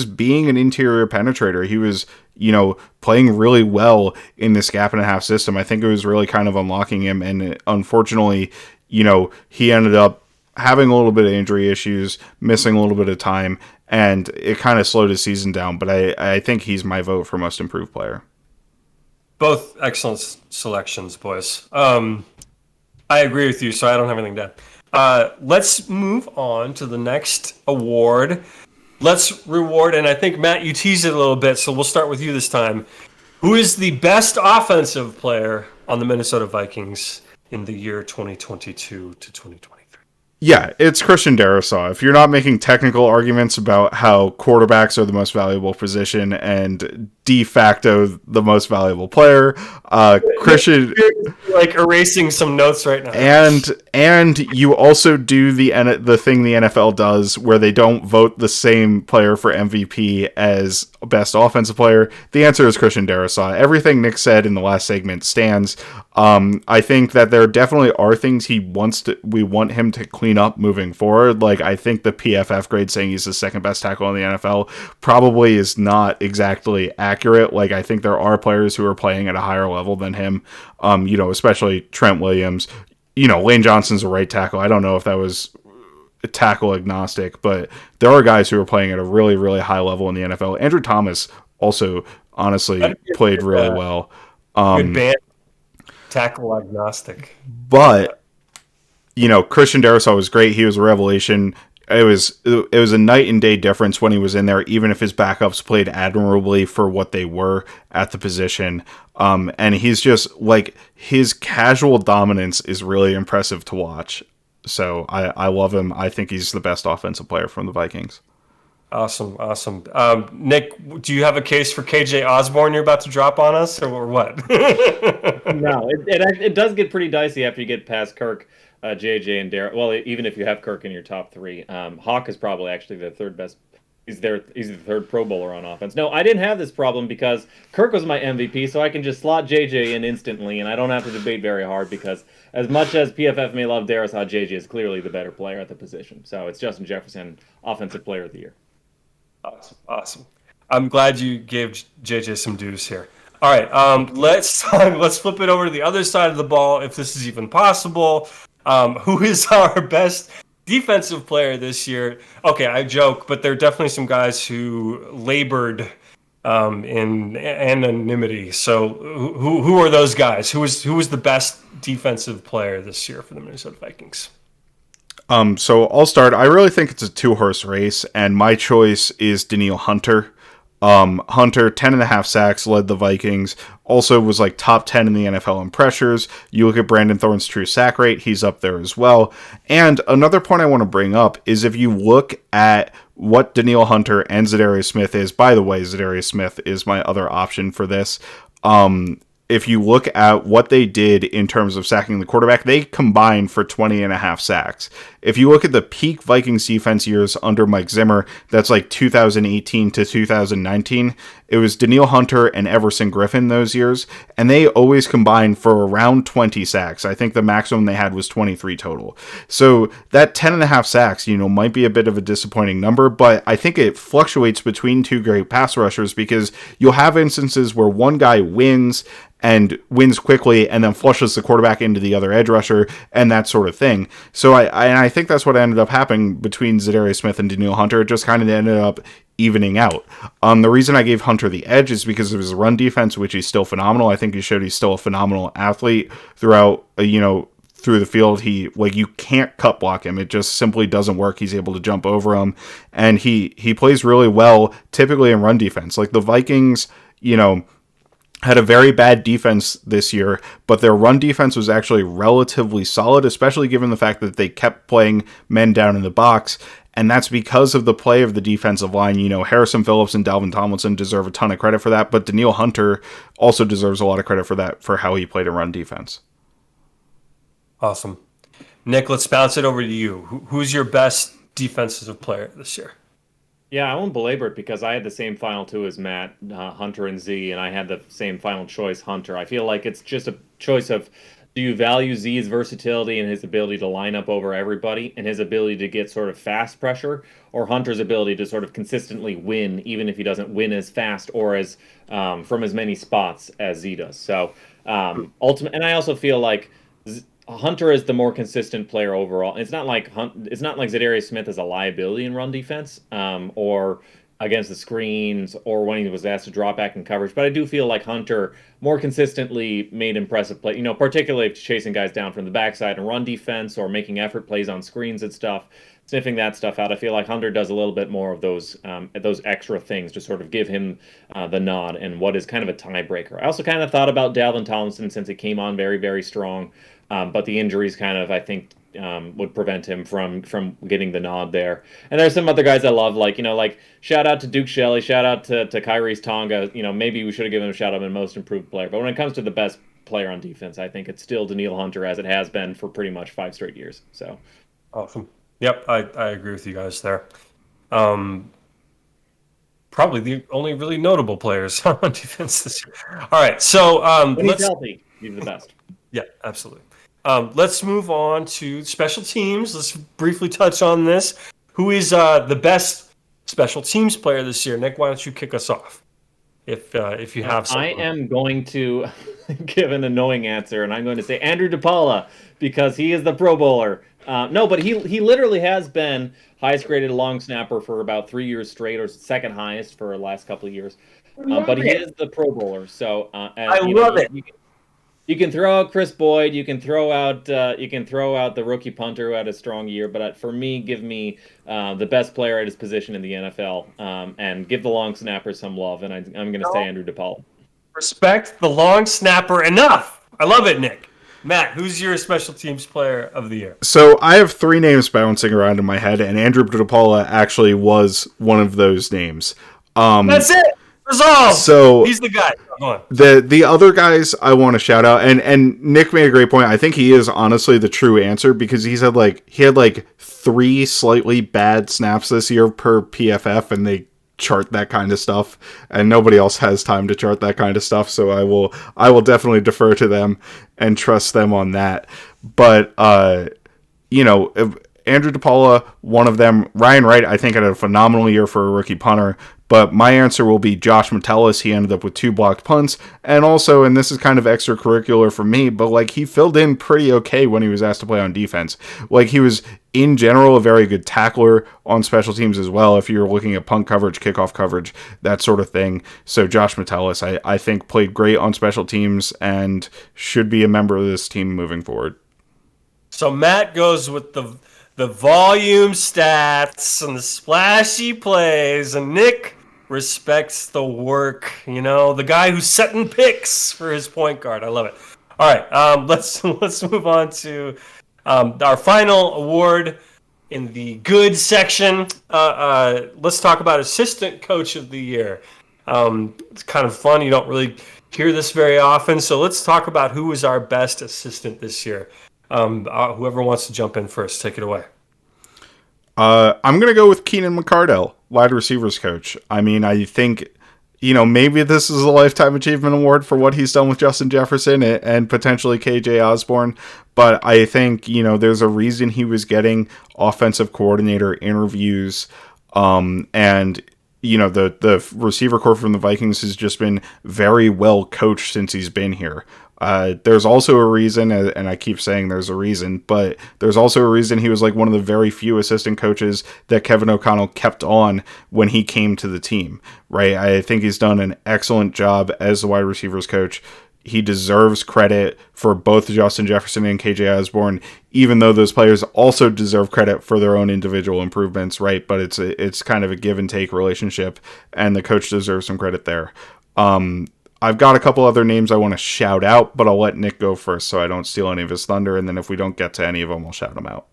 being an interior penetrator. He was, playing really well in this gap and a half system. I think it was really kind of unlocking him. And unfortunately, he ended up having a little bit of injury issues, missing a little bit of time, and it kind of slowed his season down. But I think he's my vote for most improved player. Both excellent selections, boys. I agree with you, so I don't have anything to add. Let's move on to the next award. Let's reward, and I think, Matt, you teased it a little bit, so we'll start with you this time. Who is the best offensive player on the Minnesota Vikings in the year 2022 to 2023? Yeah, it's Christian Darrisaw. If you're not making technical arguments about how quarterbacks are the most valuable position and de facto the most valuable player, Christian, like erasing some notes right now. And you also do the thing the NFL does where they don't vote the same player for MVP as best offensive player. The answer is Christian Darrisaw. Everything Nick said in the last segment stands. I think that there definitely are things we want him to clean up moving forward. Like, I think the PFF grade saying he's the second best tackle in the NFL probably is not exactly accurate. Like, I think there are players who are playing at a higher level than him. Especially Trent Williams. Lane Johnson's a right tackle. I don't know if that was tackle agnostic, but there are guys who are playing at a really, really high level in the NFL. Andrew Thomas also honestly played really well. Good band. Tackle agnostic. But, Christian Darrisaw was great. He was a revelation. it was a night and day difference when he was in there, even if his backups played admirably for what they were at the position. And he's just like, his casual dominance is really impressive to watch. So I love him. I think he's the best offensive player from the Vikings. Awesome. Nick, do you have a case for KJ Osborne you're about to drop on us, or what? No, it does get pretty dicey after you get past Kirk, JJ, and Derek. Well, even if you have Kirk in your top three, Hawk is probably actually the third best. He's the third Pro Bowler on offense. No, I didn't have this problem because Kirk was my MVP, so I can just slot JJ in instantly, and I don't have to debate very hard because as much as PFF may love Darius, JJ is clearly the better player at the position. So it's Justin Jefferson, Offensive Player of the Year. Awesome. I'm glad you gave JJ some dues here. All right, let's flip it over to the other side of the ball, if this is even possible. Who is our best defensive player this year? Okay, I joke, but there are definitely some guys who labored in anonymity. So who are those guys? Who was the best defensive player this year for the Minnesota Vikings? So I'll start. I really think it's a 2-horse race, and my choice is Danielle Hunter. Hunter, 10.5 sacks, led the Vikings. Also was like top 10 in the NFL in pressures. You look at Brandon Thorne's true sack rate, he's up there as well. And another point I want to bring up is if you look at what Danielle Hunter and Zadarius Smith is, by the way, Zadarius Smith is my other option for this. If you look at what they did in terms of sacking the quarterback, they combined for 20.5 sacks. If you look at the peak Vikings defense years under Mike Zimmer, that's like 2018 to 2019, it was Danielle Hunter and Everson Griffin those years, and they always combined for around 20 sacks. I think the maximum they had was 23 total. So that 10.5 sacks, might be a bit of a disappointing number, but I think it fluctuates between two great pass rushers because you'll have instances where one guy wins quickly and then flushes the quarterback into the other edge rusher and that sort of thing. So I think that's what ended up happening between Zadarius Smith and Danielle Hunter. It just kind of ended up evening out. The reason I gave Hunter the edge is because of his run defense, which is still phenomenal. I think he showed he's still a phenomenal athlete throughout, through the field. You can't cut block him. It just simply doesn't work. He's able to jump over him, and he plays really well typically in run defense. Like the Vikings, had a very bad defense this year, but their run defense was actually relatively solid, especially given the fact that they kept playing men down in the box. And that's because of the play of the defensive line. Harrison Phillips and Dalvin Tomlinson deserve a ton of credit for that, but Danielle Hunter also deserves a lot of credit for that, for how he played a run defense. Awesome. Nick, let's bounce it over to you. Who's your best defensive player this year? Yeah, I won't belabor it because I had the same final two as Matt, Hunter and Z, and I had the same final choice, Hunter. I feel like it's just a choice of, do you value Z's versatility and his ability to line up over everybody and his ability to get sort of fast pressure, or Hunter's ability to sort of consistently win, even if he doesn't win as fast or as from as many spots as Z does. So and I also feel like Hunter is the more consistent player overall. It's not like Zadarius Smith is a liability in run defense, or against the screens, or when he was asked to drop back in coverage. But I do feel like Hunter more consistently made impressive play. Particularly chasing guys down from the backside and run defense, or making effort plays on screens and stuff, sniffing that stuff out. I feel like Hunter does a little bit more of those extra things to sort of give him the nod and what is kind of a tiebreaker. I also kind of thought about Dalvin Tomlinson since he came on very, very strong. But the injuries kind of, I think, would prevent him from getting the nod there. And there's some other guys I love, like shout out to Duke Shelley, shout out to Kyrie's Tonga. Maybe we should have given him a shout out in most improved player. But when it comes to the best player on defense, I think it's still Danielle Hunter, as it has been for pretty much 5 straight years. So awesome. Yep, I agree with you guys there. Probably the only really notable players on defense this year. All right, so when he's healthy, he's the best. Yeah, absolutely. Let's move on to special teams. Let's briefly touch on this. Who is the best special teams player this year? Nick, why don't you kick us off? If you have something. I am going to give an annoying answer, and I'm going to say Andrew DePaula because he is the Pro Bowler. No, but he literally has been highest graded long snapper for about 3 years straight, or second highest for the last couple of years. But he is the Pro Bowler. So I love it. You can throw out Chris Boyd. You can throw out the rookie punter who had a strong year. But for me, give me the best player at his position in the NFL, and give the long snapper some love. And I'm going to say Andrew DePaul. Respect the long snapper enough. I love it, Nick. Matt, who's your special teams player of the year? So I have three names bouncing around in my head, and Andrew DePaula actually was one of those names. That's it. Resolved. So he's the guy. Go on. The other guys I want to shout out, and Nick made a great point. I think he is honestly the true answer because he had like 3 slightly bad snaps this year per PFF, and they chart that kind of stuff, and nobody else has time to chart that kind of stuff. So I will definitely defer to them and trust them on that. But Andrew DePaula, one of them. Ryan Wright, I think, had a phenomenal year for a rookie punter. But my answer will be Josh Metellus. He ended up with 2 blocked punts. And also, and this is kind of extracurricular for me, but like he filled in pretty okay when he was asked to play on defense. Like he was, in general, a very good tackler on special teams as well. If you're looking at punt coverage, kickoff coverage, that sort of thing. So Josh Metellus, I think, played great on special teams and should be a member of this team moving forward. So Matt goes with the volume stats and the splashy plays, and Nick respects the work, the guy who's setting picks for his point guard. I love it. All right, let's move on to our final award in the good section. Let's talk about assistant coach of the year. It's kind of fun. You don't really hear this very often, so let's talk about who was our best assistant this year. Whoever wants to jump in first, take it away. I'm going to go with Keenan McCardell, wide receivers coach. I mean, I think, maybe this is a Lifetime Achievement Award for what he's done with Justin Jefferson and potentially KJ Osborne. But I think, there's a reason he was getting offensive coordinator interviews. And, the receiver corps from the Vikings has just been very well coached since he's been here. There's also a reason, and I keep saying there's a reason, but there's also a reason he was like one of the very few assistant coaches that Kevin O'Connell kept on when he came to the team, right? I think he's done an excellent job as the wide receivers coach. He deserves credit for both Justin Jefferson and KJ Osborne, even though those players also deserve credit for their own individual improvements, right? But it's kind of a give and take relationship, and the coach deserves some credit there. I've got a couple other names I want to shout out, but I'll let Nick go first so I don't steal any of his thunder, and then if we don't get to any of them, we'll shout them out.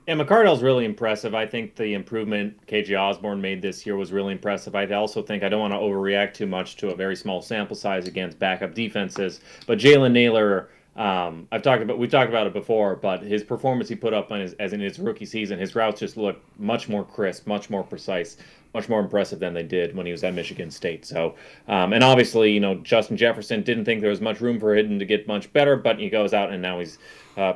Yeah, McCardell's really impressive. I think the improvement KJ Osborne made this year was really impressive. I also think I don't want to overreact too much to a very small sample size against backup defenses, but Jalen Naylor, we've talked about it before, but his performance he put up as in his rookie season, his routes just looked much more crisp, much more precise, much more impressive than they did when he was at Michigan State. So, and obviously, Justin Jefferson didn't think there was much room for him to get much better, but he goes out and now he's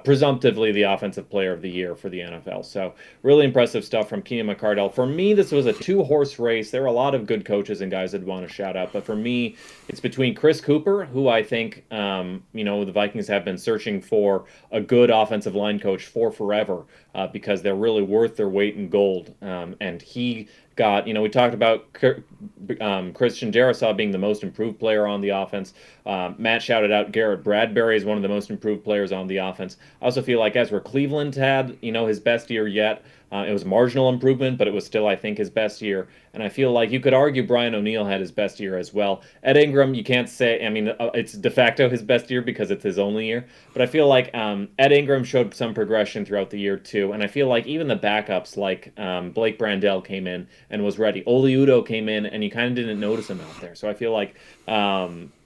presumptively the offensive player of the year for the NFL. So really impressive stuff from Keenan McCardell. For me, this was a 2-horse race. There were a lot of good coaches and guys I'd want to shout out, but for me, it's between Chris Cooper, who I think, the Vikings have been searching for a good offensive line coach for forever, because they're really worth their weight in gold. And he got, we talked about Christian Darrisaw being the most improved player on the offense. Matt shouted out Garrett Bradbury as one of the most improved players on the offense. I also feel like Ezra Cleveland had, his best year yet. It was marginal improvement, but it was still, I think, his best year. And I feel like you could argue Brian O'Neill had his best year as well. Ed Ingram, you can't say, it's de facto his best year because it's his only year. But I feel like Ed Ingram showed some progression throughout the year, too. And I feel like even the backups, like Blake Brandel came in and was ready. Oli Udoh came in, and you kind of didn't notice him out there. So I feel like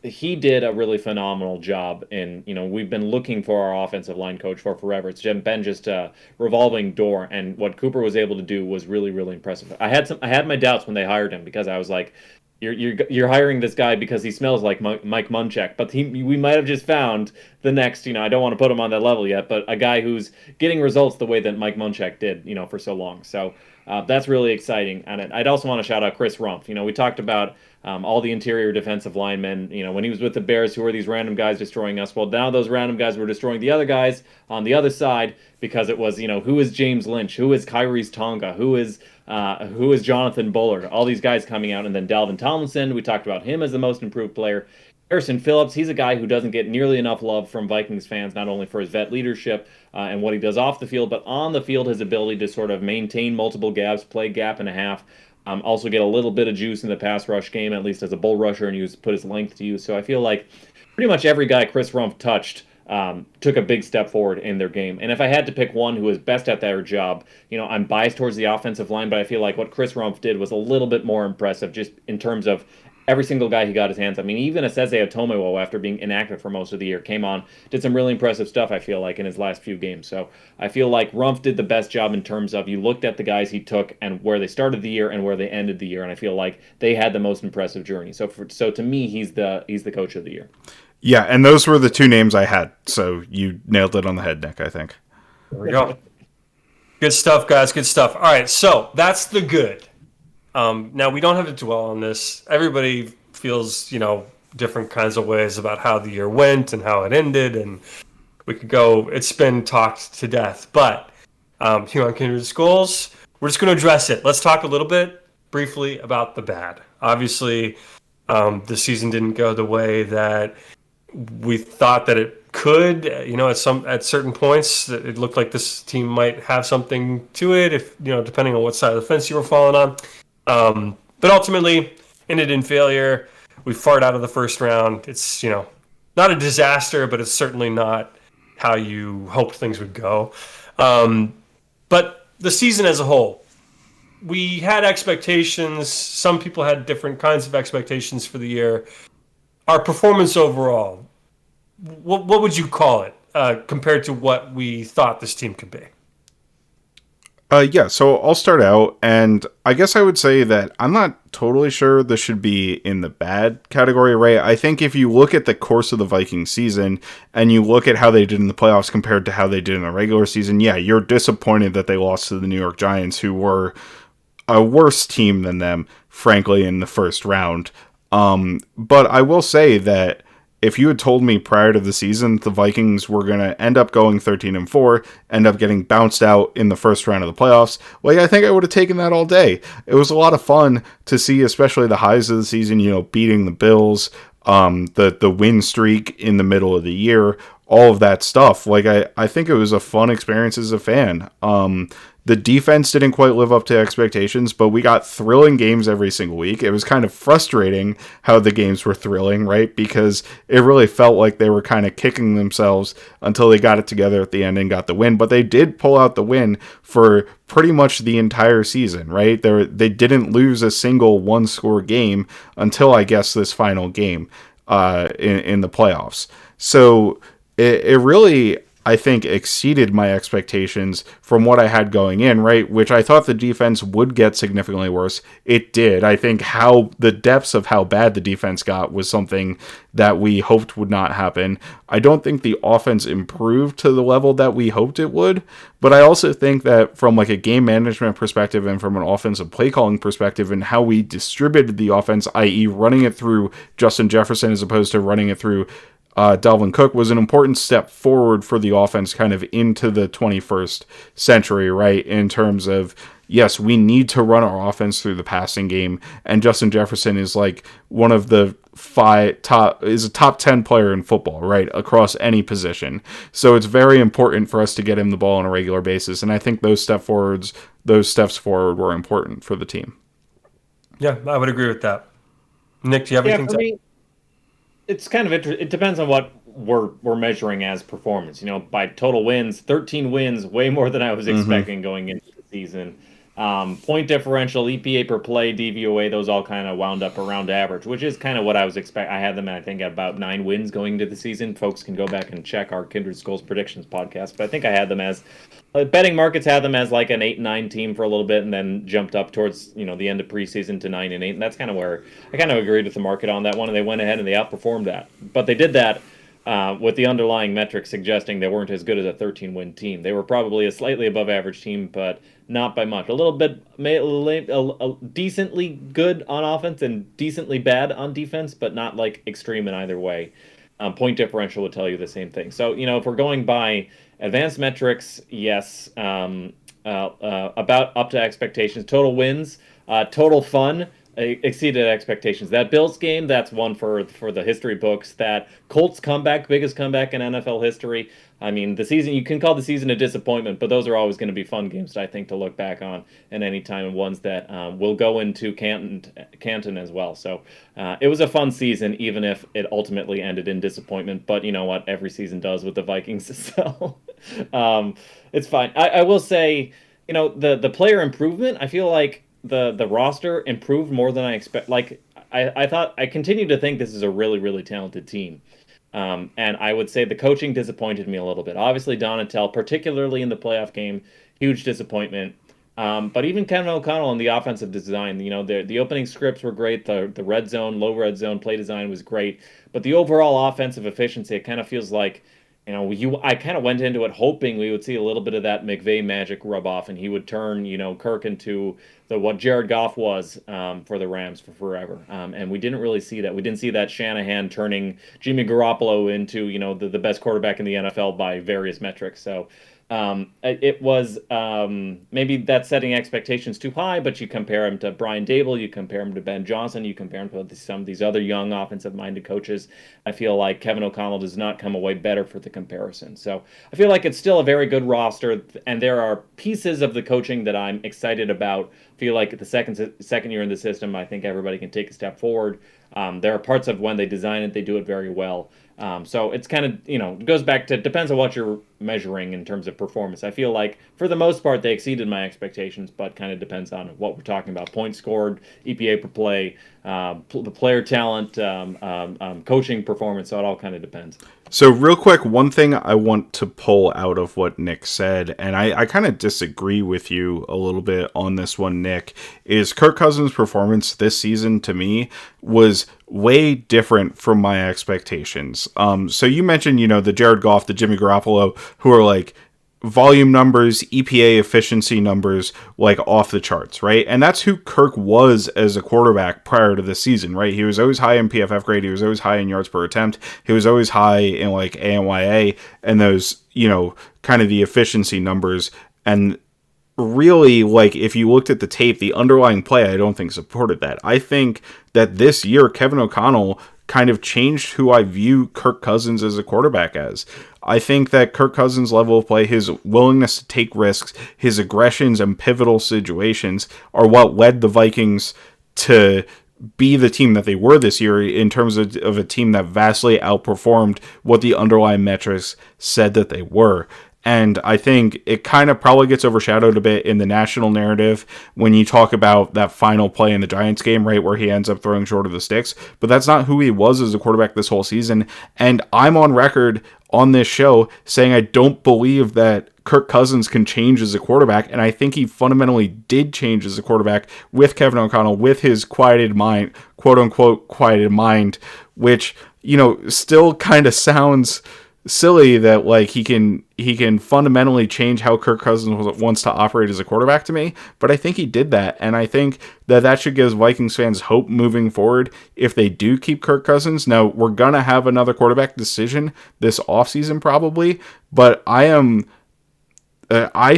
he did a really phenomenal job. And, we've been looking for our offensive line coach for forever. It's been just a revolving door. And what Cooper was able to do was really, really impressive. I had my doubts when they hired him because I was like, you're hiring this guy because he smells like Mike Munchak, but we might have just found the next, I don't want to put him on that level yet, but a guy who's getting results the way that Mike Munchak did, for so long. So that's really exciting. And I'd also want to shout out Chris Rumpf. We talked about all the interior defensive linemen, when he was with the Bears, who were these random guys destroying us. Well, now those random guys were destroying the other guys on the other side because it was, who is James Lynch? Who is Kyrie's Tonga? Who is Jonathan Bullard? All these guys coming out. And then Dalvin Tomlinson, we talked about him as the most improved player. Harrison Phillips, he's a guy who doesn't get nearly enough love from Vikings fans, not only for his vet leadership and what he does off the field, but on the field, his ability to sort of maintain multiple gaps, play gap and a half, also get a little bit of juice in the pass rush game, at least as a bull rusher, and put his length to use. So I feel like pretty much every guy Chris Rumph touched took a big step forward in their game. And if I had to pick one who is best at their job, I'm biased towards the offensive line, but I feel like what Chris Rumph did was a little bit more impressive just in terms of every single guy he got his hands. I mean, even Asese Otomewo, after being inactive for most of the year, came on, did some really impressive stuff, I feel like, in his last few games. So I feel like Rumph did the best job in terms of you looked at the guys he took and where they started the year and where they ended the year, and I feel like they had the most impressive journey. So to me, he's the coach of the year. Yeah, and those were the two names I had. So you nailed it on the head, Nick, I think. There we go. Good stuff, guys. Good stuff. All right, so that's the good. Now, we don't have to dwell on this. Everybody feels, different kinds of ways about how the year went and how it ended, and we could go, it's been talked to death. But here on Kindred Skulls, we're just going to address it. Let's talk a little bit briefly about the bad. Obviously, the season didn't go the way that we thought that it could. At certain points, it looked like this team might have something to it, if depending on what side of the fence you were falling on. But ultimately, ended in failure. We fired out of the first round. It's not a disaster, but it's certainly not how you hoped things would go. But the season as a whole, we had expectations. Some people had different kinds of expectations for the year. Our performance overall, what would you call it compared to what we thought this team could be? So I'll start out, and I guess I would say that I'm not totally sure this should be in the bad category, right? I think if you look at the course of the Vikings season, and you look at how they did in the playoffs compared to how they did in the regular season, yeah, you're disappointed that they lost to the New York Giants, who were a worse team than them, frankly, in the first round. But I will say that if you had told me prior to the season the Vikings were going to end up going 13-4, end up getting bounced out in the first round of the playoffs, well, I think I would have taken that all day. It was a lot of fun to see, especially the highs of the season, beating the Bills, the win streak in the middle of the year, all of that stuff. I think it was a fun experience as a fan. The defense didn't quite live up to expectations, but we got thrilling games every single week. It was kind of frustrating how the games were thrilling, right? Because it really felt like they were kind of kicking themselves until they got it together at the end and got the win. But they did pull out the win for pretty much the entire season, right? They didn't lose a single one-score game until, I guess, this final game in the playoffs. So it really, I think, exceeded my expectations from what I had going in, right? Which I thought the defense would get significantly worse. It did. I think how the depths of how bad the defense got was something that we hoped would not happen. I don't think the offense improved to the level that we hoped it would, but I also think that from a game management perspective and from an offensive play calling perspective and how we distributed the offense, i.e. running it through Justin Jefferson as opposed to running it through Dalvin Cook, was an important step forward for the offense kind of into the 21st century, right? In terms of, yes, we need to run our offense through the passing game, and Justin Jefferson is one of the is a top 10 player in football, right? Across any position. So it's very important for us to get him the ball on a regular basis, and I think those steps forward were important for the team. Yeah, I would agree with that. Nick, do you have anything to say? It's kind of interesting. It depends on what we're measuring as performance. By total wins, 13 wins, way more than I was expecting going into the season. Point differential, EPA per play, DVOA, those all kind of wound up around average, which is kind of what I was expecting. I had them, I think, at about 9 wins going into the season. Folks can go back and check our Kindred Skulls predictions podcast, but I think I had them as betting markets had them as an 8-9 team for a little bit, and then jumped up towards the end of preseason to 9-8, and that's kind of where I kind of agreed with the market on that one, and they went ahead and they outperformed that. But they did that with the underlying metrics suggesting they weren't as good as a 13-win team. They were probably a slightly above average team, but not by much. A little bit decently good on offense and decently bad on defense, but not extreme in either way. Point differential would tell you the same thing. So, if we're going by advanced metrics, yes, about up to expectations. Total wins, total fun, exceeded expectations. That Bills game, that's one for the history books. That Colts comeback, biggest comeback in NFL history. I mean, the season, you can call the season a disappointment, but those are always going to be fun games, I think, to look back on at any time, and ones that will go into Canton as well. So it was a fun season, even if it ultimately ended in disappointment. But you know what? Every season does with the Vikings. So it's fine. I will say, the player improvement, I feel like the roster improved more than I expect. Like, I continue to think this is a really, really talented team. And I would say the coaching disappointed me a little bit. Obviously, Donatel, particularly in the playoff game, huge disappointment. But even Kevin O'Connell in the offensive design, the opening scripts were great. The red zone, low red zone play design was great. But the overall offensive efficiency, it kind of feels like, I kind of went into it hoping we would see a little bit of that McVay magic rub off, and he would turn, Kirk into what Jared Goff was for the Rams for forever. And we didn't really see that. We didn't see that Shanahan turning Jimmy Garoppolo into, the best quarterback in the NFL by various metrics. So it was maybe that's setting expectations too high, but you compare him to Brian Dable, you compare him to Ben Johnson, you compare him to some of these other young offensive-minded coaches. I feel like Kevin O'Connell does not come away better for the comparison. So I feel like it's still a very good roster, and there are pieces of the coaching that I'm excited about. I feel like the second year in the system, I think everybody can take a step forward. There are parts of when they design it, they do it very well. So it's kind of, it goes back to, depends on what you're measuring in terms of performance. I feel like for the most part, they exceeded my expectations, but kind of depends on what we're talking about. Points scored, EPA per play, the player talent, coaching performance. So it all kind of depends. So real quick, one thing I want to pull out of what Nick said, and I kind of disagree with you a little bit on this one, Nick, is Kirk Cousins' performance this season to me was way different from my expectations. So you mentioned, the Jared Goff, the Jimmy Garoppolo, who are like volume numbers, EPA efficiency numbers, like off the charts, right? And that's who Kirk was as a quarterback prior to the season, right? He was always high in PFF grade. He was always high in yards per attempt. He was always high in like ANYA and those, kind of the efficiency numbers. And really, like, if you looked at the tape, the underlying play, I don't think supported that. I think that this year, Kevin O'Connell kind of changed who I view Kirk Cousins as a quarterback as. I think that Kirk Cousins' level of play, his willingness to take risks, his aggressions in pivotal situations are what led the Vikings to be the team that they were this year in terms of a team that vastly outperformed what the underlying metrics said that they were. And I think it kind of probably gets overshadowed a bit in the national narrative when you talk about that final play in the Giants game, right, where he ends up throwing short of the sticks. But that's not who he was as a quarterback this whole season. And I'm on record on this show saying I don't believe that Kirk Cousins can change as a quarterback, and I think he fundamentally did change as a quarterback with Kevin O'Connell, with his quieted mind, quote-unquote quieted mind, which, still kind of sounds silly that like he can fundamentally change how Kirk Cousins wants to operate as a quarterback to me, but I think he did that, and I think that should give Vikings fans hope moving forward if they do keep Kirk Cousins. Now, we're gonna have another quarterback decision this offseason probably, but I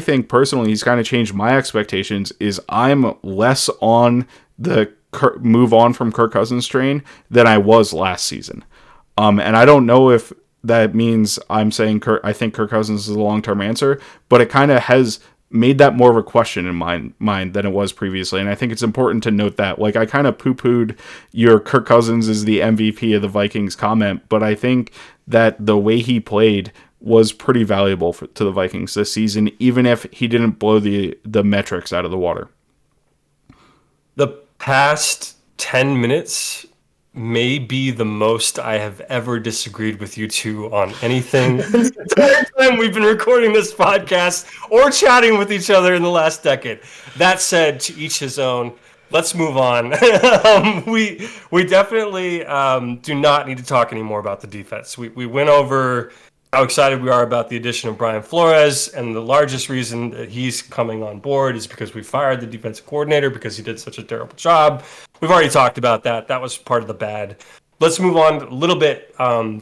think personally he's kind of changed my expectations. Is I'm less on the move on from Kirk Cousins train than I was last season, and I don't know if that means I'm saying I think Kirk Cousins is a long-term answer, but it kind of has made that more of a question in my mind than it was previously. And I think it's important to note that. Like, I kind of poo-pooed your Kirk Cousins is the MVP of the Vikings comment, but I think that the way he played was pretty valuable to the Vikings this season, even if he didn't blow the metrics out of the water. The past 10 minutes may be the most I have ever disagreed with you two on anything the entire time we've been recording this podcast or chatting with each other in the last decade. That said, to each his own. Let's move on. We definitely do not need to talk anymore about the defense. We went over how excited we are about the addition of Brian Flores, and the largest reason that he's coming on board is because we fired the defensive coordinator because he did such a terrible job. We've already talked about that. That was part of the bad. Let's move on a little bit,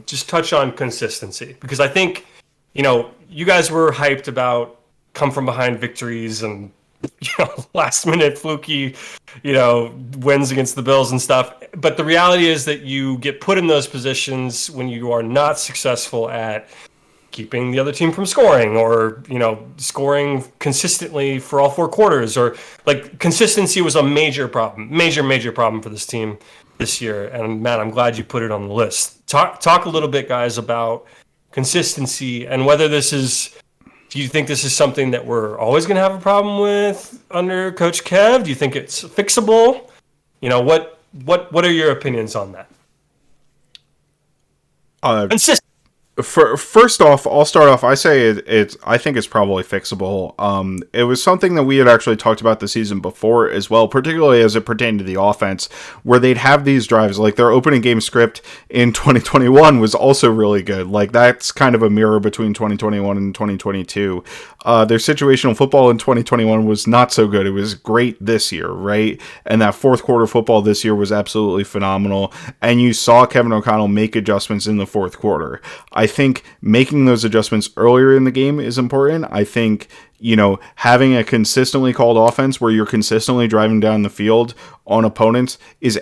just touch on consistency, because I think, you guys were hyped about come from behind victories and last minute fluky, wins against the Bills and stuff. But the reality is that you get put in those positions when you are not successful at keeping the other team from scoring, or scoring consistently for all 4 quarters, or like consistency was a major problem for this team this year. And Matt, I'm glad you put it on the list. Talk a little bit, guys, about consistency and whether do you think this is something that we're always going to have a problem with under Coach Kev? Do you think it's fixable? What are your opinions on that? Consistent. First off, I'll start off. I say I think it's probably fixable. It was something that we had actually talked about the season before as well, particularly as it pertained to the offense, where they'd have these drives. Like their opening game script in 2021 was also really good. Like that's kind of a mirror between 2021 and 2022. Their situational football in 2021 was not so good. It was great this year, right? And that fourth quarter football this year was absolutely phenomenal. And you saw Kevin O'Connell make adjustments in the fourth quarter. I think making those adjustments earlier in the game is important. I think, having a consistently called offense where you're consistently driving down the field on opponents is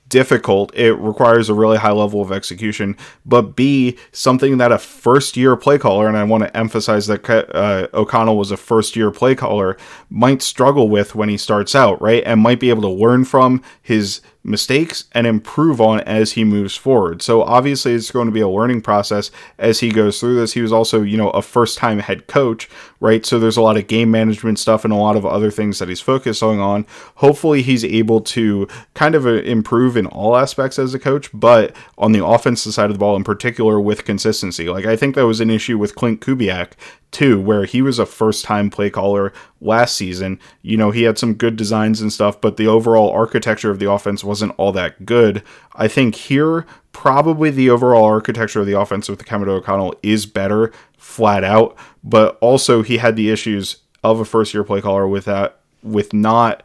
difficult. It requires a really high level of execution, but B, something that a first-year play caller, and I want to emphasize that O'Connell was a first-year play caller, might struggle with when he starts out, right? And might be able to learn from his mistakes and improve on as he moves forward. So obviously it's going to be a learning process as he goes through this. He was also, a first-time head coach, right? So there's a lot of game management stuff and a lot of other things that he's focusing on. Hopefully he's able to kind of improve in all aspects as a coach, but on the offensive side of the ball in particular with consistency. Like I think that was an issue with Clint Kubiak too, where he was a first-time play caller last season. He had some good designs and stuff, but the overall architecture of the offense wasn't all that good. I think here, probably the overall architecture of the offense with Kevin O'Connell is better, flat out, but also he had the issues of a first-year play caller with not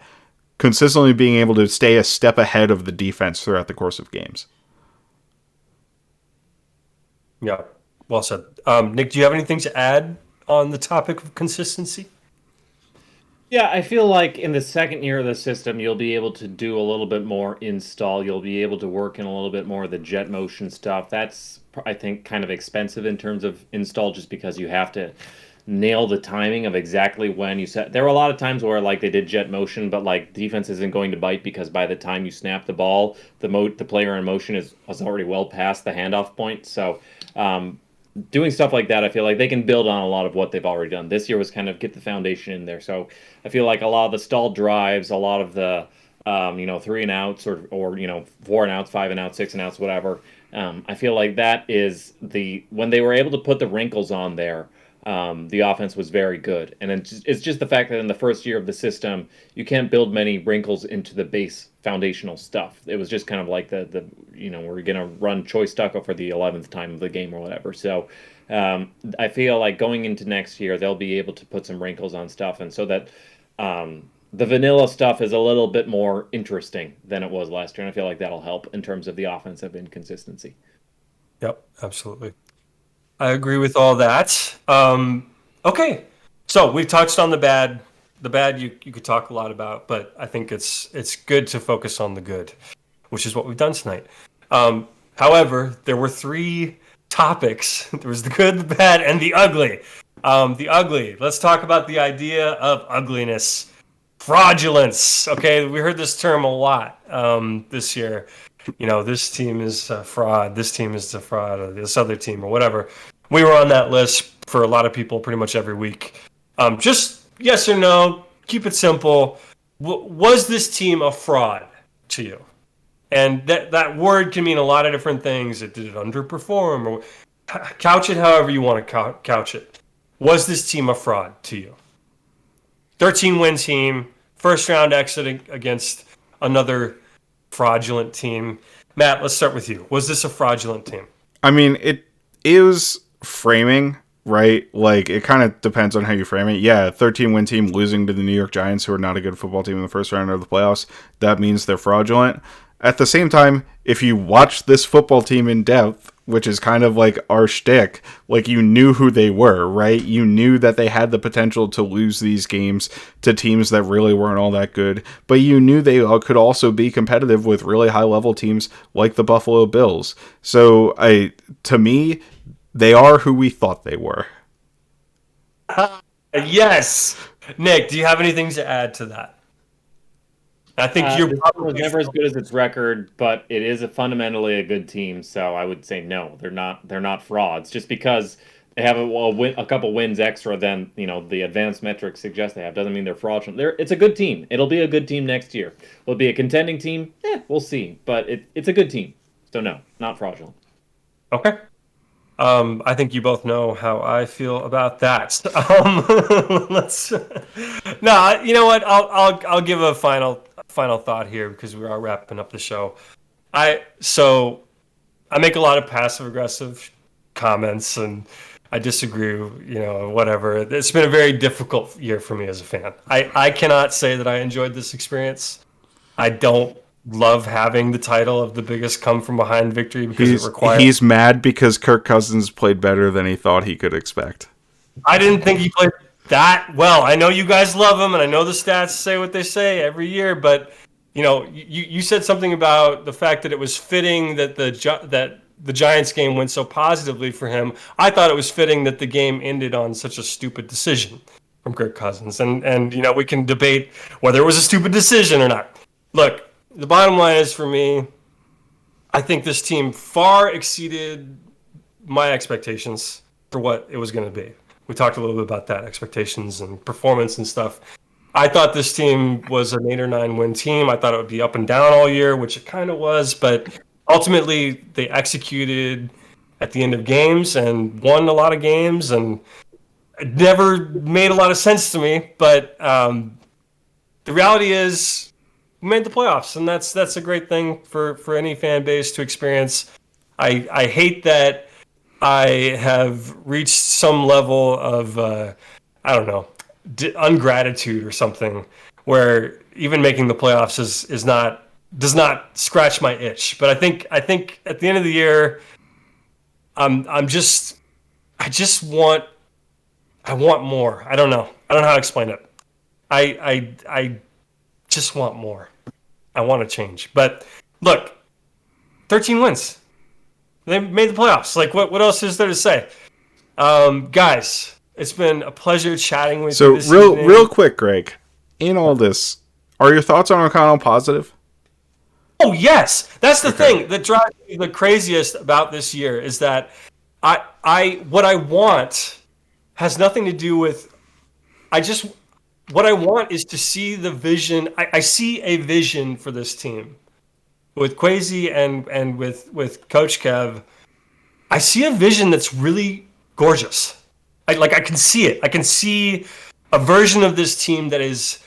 consistently being able to stay a step ahead of the defense throughout the course of games. Yeah, well said. Nick, do you have anything to add on the topic of consistency? Yeah, I feel like in the second year of the system, you'll be able to do a little bit more install. You'll be able to work in a little bit more of the jet motion stuff. That's, I think, kind of expensive in terms of install, just because you have to nail the timing of exactly when you set. There were a lot of times where like they did jet motion, but like defense isn't going to bite because by the time you snap the ball, the player in motion was already well past the handoff point. So doing stuff like that, I feel like they can build on a lot of what they've already done. This year was kind of get the foundation in there. So I feel like a lot of the stalled drives, a lot of the 3 and outs or 4 and outs, 5 and outs, 6 and outs, whatever. I feel like that is when they were able to put the wrinkles on there. The offense was very good, and it's just the fact that in the first year of the system, you can't build many wrinkles into the base foundational stuff. It was just kind of like we're gonna run choice stucco for the 11th time of the game or whatever. So I feel like going into next year, they'll be able to put some wrinkles on stuff, and so that the vanilla stuff is a little bit more interesting than it was last year, and I feel like that'll help in terms of the offensive inconsistency. Yep, absolutely. I agree with all that. Okay, so we've touched on the bad. The bad you could talk a lot about, but I think it's good to focus on the good, which is what we've done tonight. However, there were 3 topics. There was the good, the bad, and the ugly. The ugly. Let's talk about the idea of ugliness. Fraudulence. Okay, we heard this term a lot this year. This team is a fraud, this team is a fraud, or this other team, or whatever. We were on that list for a lot of people pretty much every week. Just yes or no, keep it simple. Was this team a fraud to you? And that word can mean a lot of different things. Did it underperform? Or couch it however you want to couch it. Was this team a fraud to you? 13-win team, first round exit against another fraudulent team. Matt, let's start with you. Was this a fraudulent team? I mean, it is framing, right? Like, it kind of depends on how you frame it. Yeah, 13-win team losing to the New York Giants, who are not a good football team in the first round of the playoffs. That means they're fraudulent. At the same time, if you watch this football team in depth, which is kind of like our shtick, like you knew who they were, right? You knew that they had the potential to lose these games to teams that really weren't all that good, but you knew they could also be competitive with really high level teams like the Buffalo Bills. So to me, they are who we thought they were. Yes. Nick, do you have anything to add to that? I think you're this team was never as good as its record, but it is fundamentally a good team. So I would say no, they're not. They're not frauds. Just because they have a couple wins extra than the advanced metrics suggest they have doesn't mean they're fraudulent. It's a good team. It'll be a good team next year. Will it be a contending team? We'll see. But it's a good team. So no, not fraudulent. Okay. I think you both know how I feel about that. No, you know what? I'll give a final thought here because we are wrapping up the show. I make a lot of passive aggressive comments and I disagree, whatever. It's been a very difficult year for me as a fan. I cannot say that I enjoyed this experience. I don't love having the title of the biggest come from behind victory because it requires. He's mad because Kirk Cousins played better than he thought he could expect. I didn't think he played that well. I know you guys love him, and I know the stats say what they say every year, but you said something about the fact that it was fitting that the Giants game went so positively for him. I thought it was fitting that the game ended on such a stupid decision from Kirk Cousins, and we can debate whether it was a stupid decision or not. Look. The bottom line is, for me, I think this team far exceeded my expectations for what it was going to be. We talked a little bit about that, expectations and performance and stuff. I thought this team was an 8 or 9 win team. I thought it would be up and down all year, which it kind of was, but ultimately they executed at the end of games and won a lot of games, and it never made a lot of sense to me, but the reality is, we made the playoffs, and that's a great thing for any fan base to experience. I hate that I have reached some level of ungratitude or something, where even making the playoffs does not scratch my itch. But I think at the end of the year, I want more. I don't know how to explain it. I just want more. I want to change. But look, 13 wins. They made the playoffs. Like, what else is there to say? Guys, it's been a pleasure chatting with you this evening. Real quick, Greg, in all this, are your thoughts on O'Connell positive? Oh, yes. That's the thing that drives me the craziest about this year is that what I want has nothing to do with what I want is to see the vision. I see a vision for this team with Kwesi and with Coach Kev. I see a vision that's really gorgeous. I can see it. I can see a version of this team that is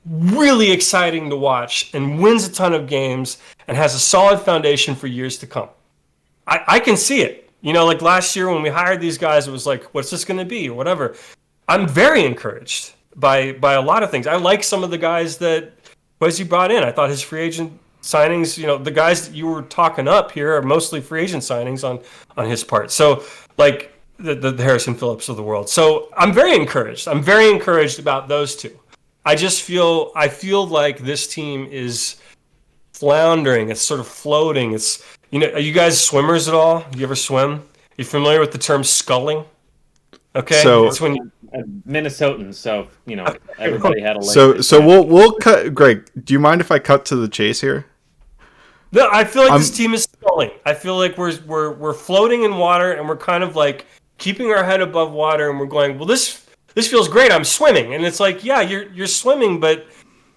really exciting to watch and wins a ton of games and has a solid foundation for years to come. I can see it. Like last year when we hired these guys, it was like, what's this going to be or whatever. I'm very encouraged by a lot of things. I like some of the guys that Kwesi brought in. I thought his free agent signings, the guys that you were talking up here are mostly free agent signings on his part. So like the Harrison Phillips of the world. So I'm very encouraged. I'm very encouraged about those two. I feel like this team is floundering. It's sort of floating. It's, are you guys swimmers at all? Do you ever swim? You familiar with the term sculling? Okay, so it's when Minnesotan, so everybody had a leg. So we'll cut. Greg, do you mind if I cut to the chase here? No, I feel like this team is sculling. I feel like we're floating in water, and we're kind of like keeping our head above water, and we're going, well, this feels great. I'm swimming, and it's like, yeah, you're swimming, but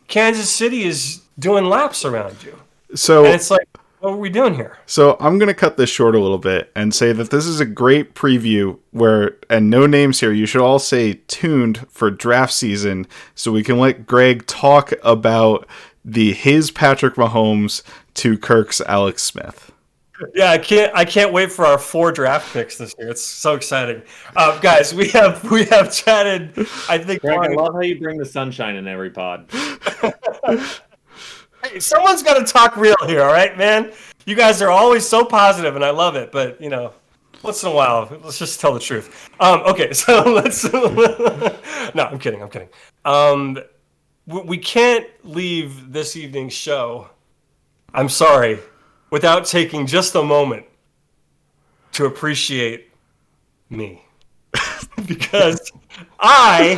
Kansas City is doing laps around you. So and it's like, what are we doing here? So I'm going to cut this short a little bit and say that this is a great preview and no names here. You should all stay tuned for draft season so we can let Greg talk about his Patrick Mahomes to Kirk's Alex Smith. Yeah, I can't wait for our 4 draft picks this year. It's so exciting. Guys, we have chatted, I think. Greg, I love how you bring the sunshine in every pod. Hey, someone's got to talk real here, all right, man? You guys are always so positive, and I love it. But once in a while, let's just tell the truth. Okay, so let's. No, I'm kidding. We can't leave this evening's show, I'm sorry, without taking just a moment to appreciate me. Because I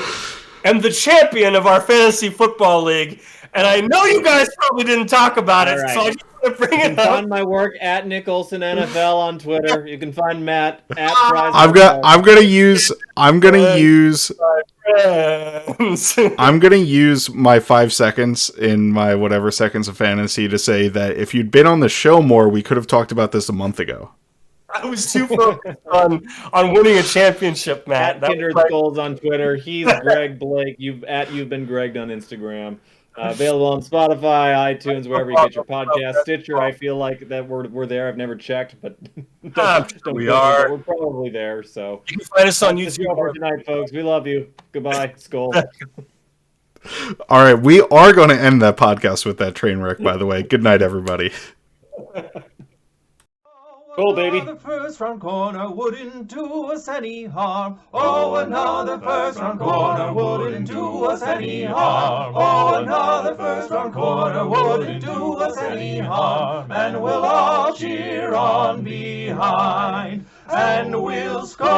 am the champion of our fantasy football league, and I know you guys probably didn't talk about it, so I just want to bring it up. You can find my work at Nicholson NFL on Twitter. You can find Matt at Fries. I'm gonna use my 5 seconds in my whatever seconds of fantasy to say that if you'd been on the show more, we could have talked about this a month ago. I was too focused on winning a championship, Matt. At Kindred Skulls on Twitter. He's Gregg Blake. You've been Gregged on Instagram. Available on Spotify, iTunes, wherever you get your podcast. Stitcher, I feel like that we're there. I've never checked, but we are. We're probably there. So you can find us on That's YouTube. for tonight, folks. We love you. Goodbye. Skull. All right, we are going to end that podcast with that train wreck, by the way. Good night, everybody. Cool, baby. Another first round corner wouldn't do us any harm. Oh, another first round corner wouldn't do us any harm. Oh, another first round corner wouldn't do us any harm. And we'll all cheer on behind. And we'll score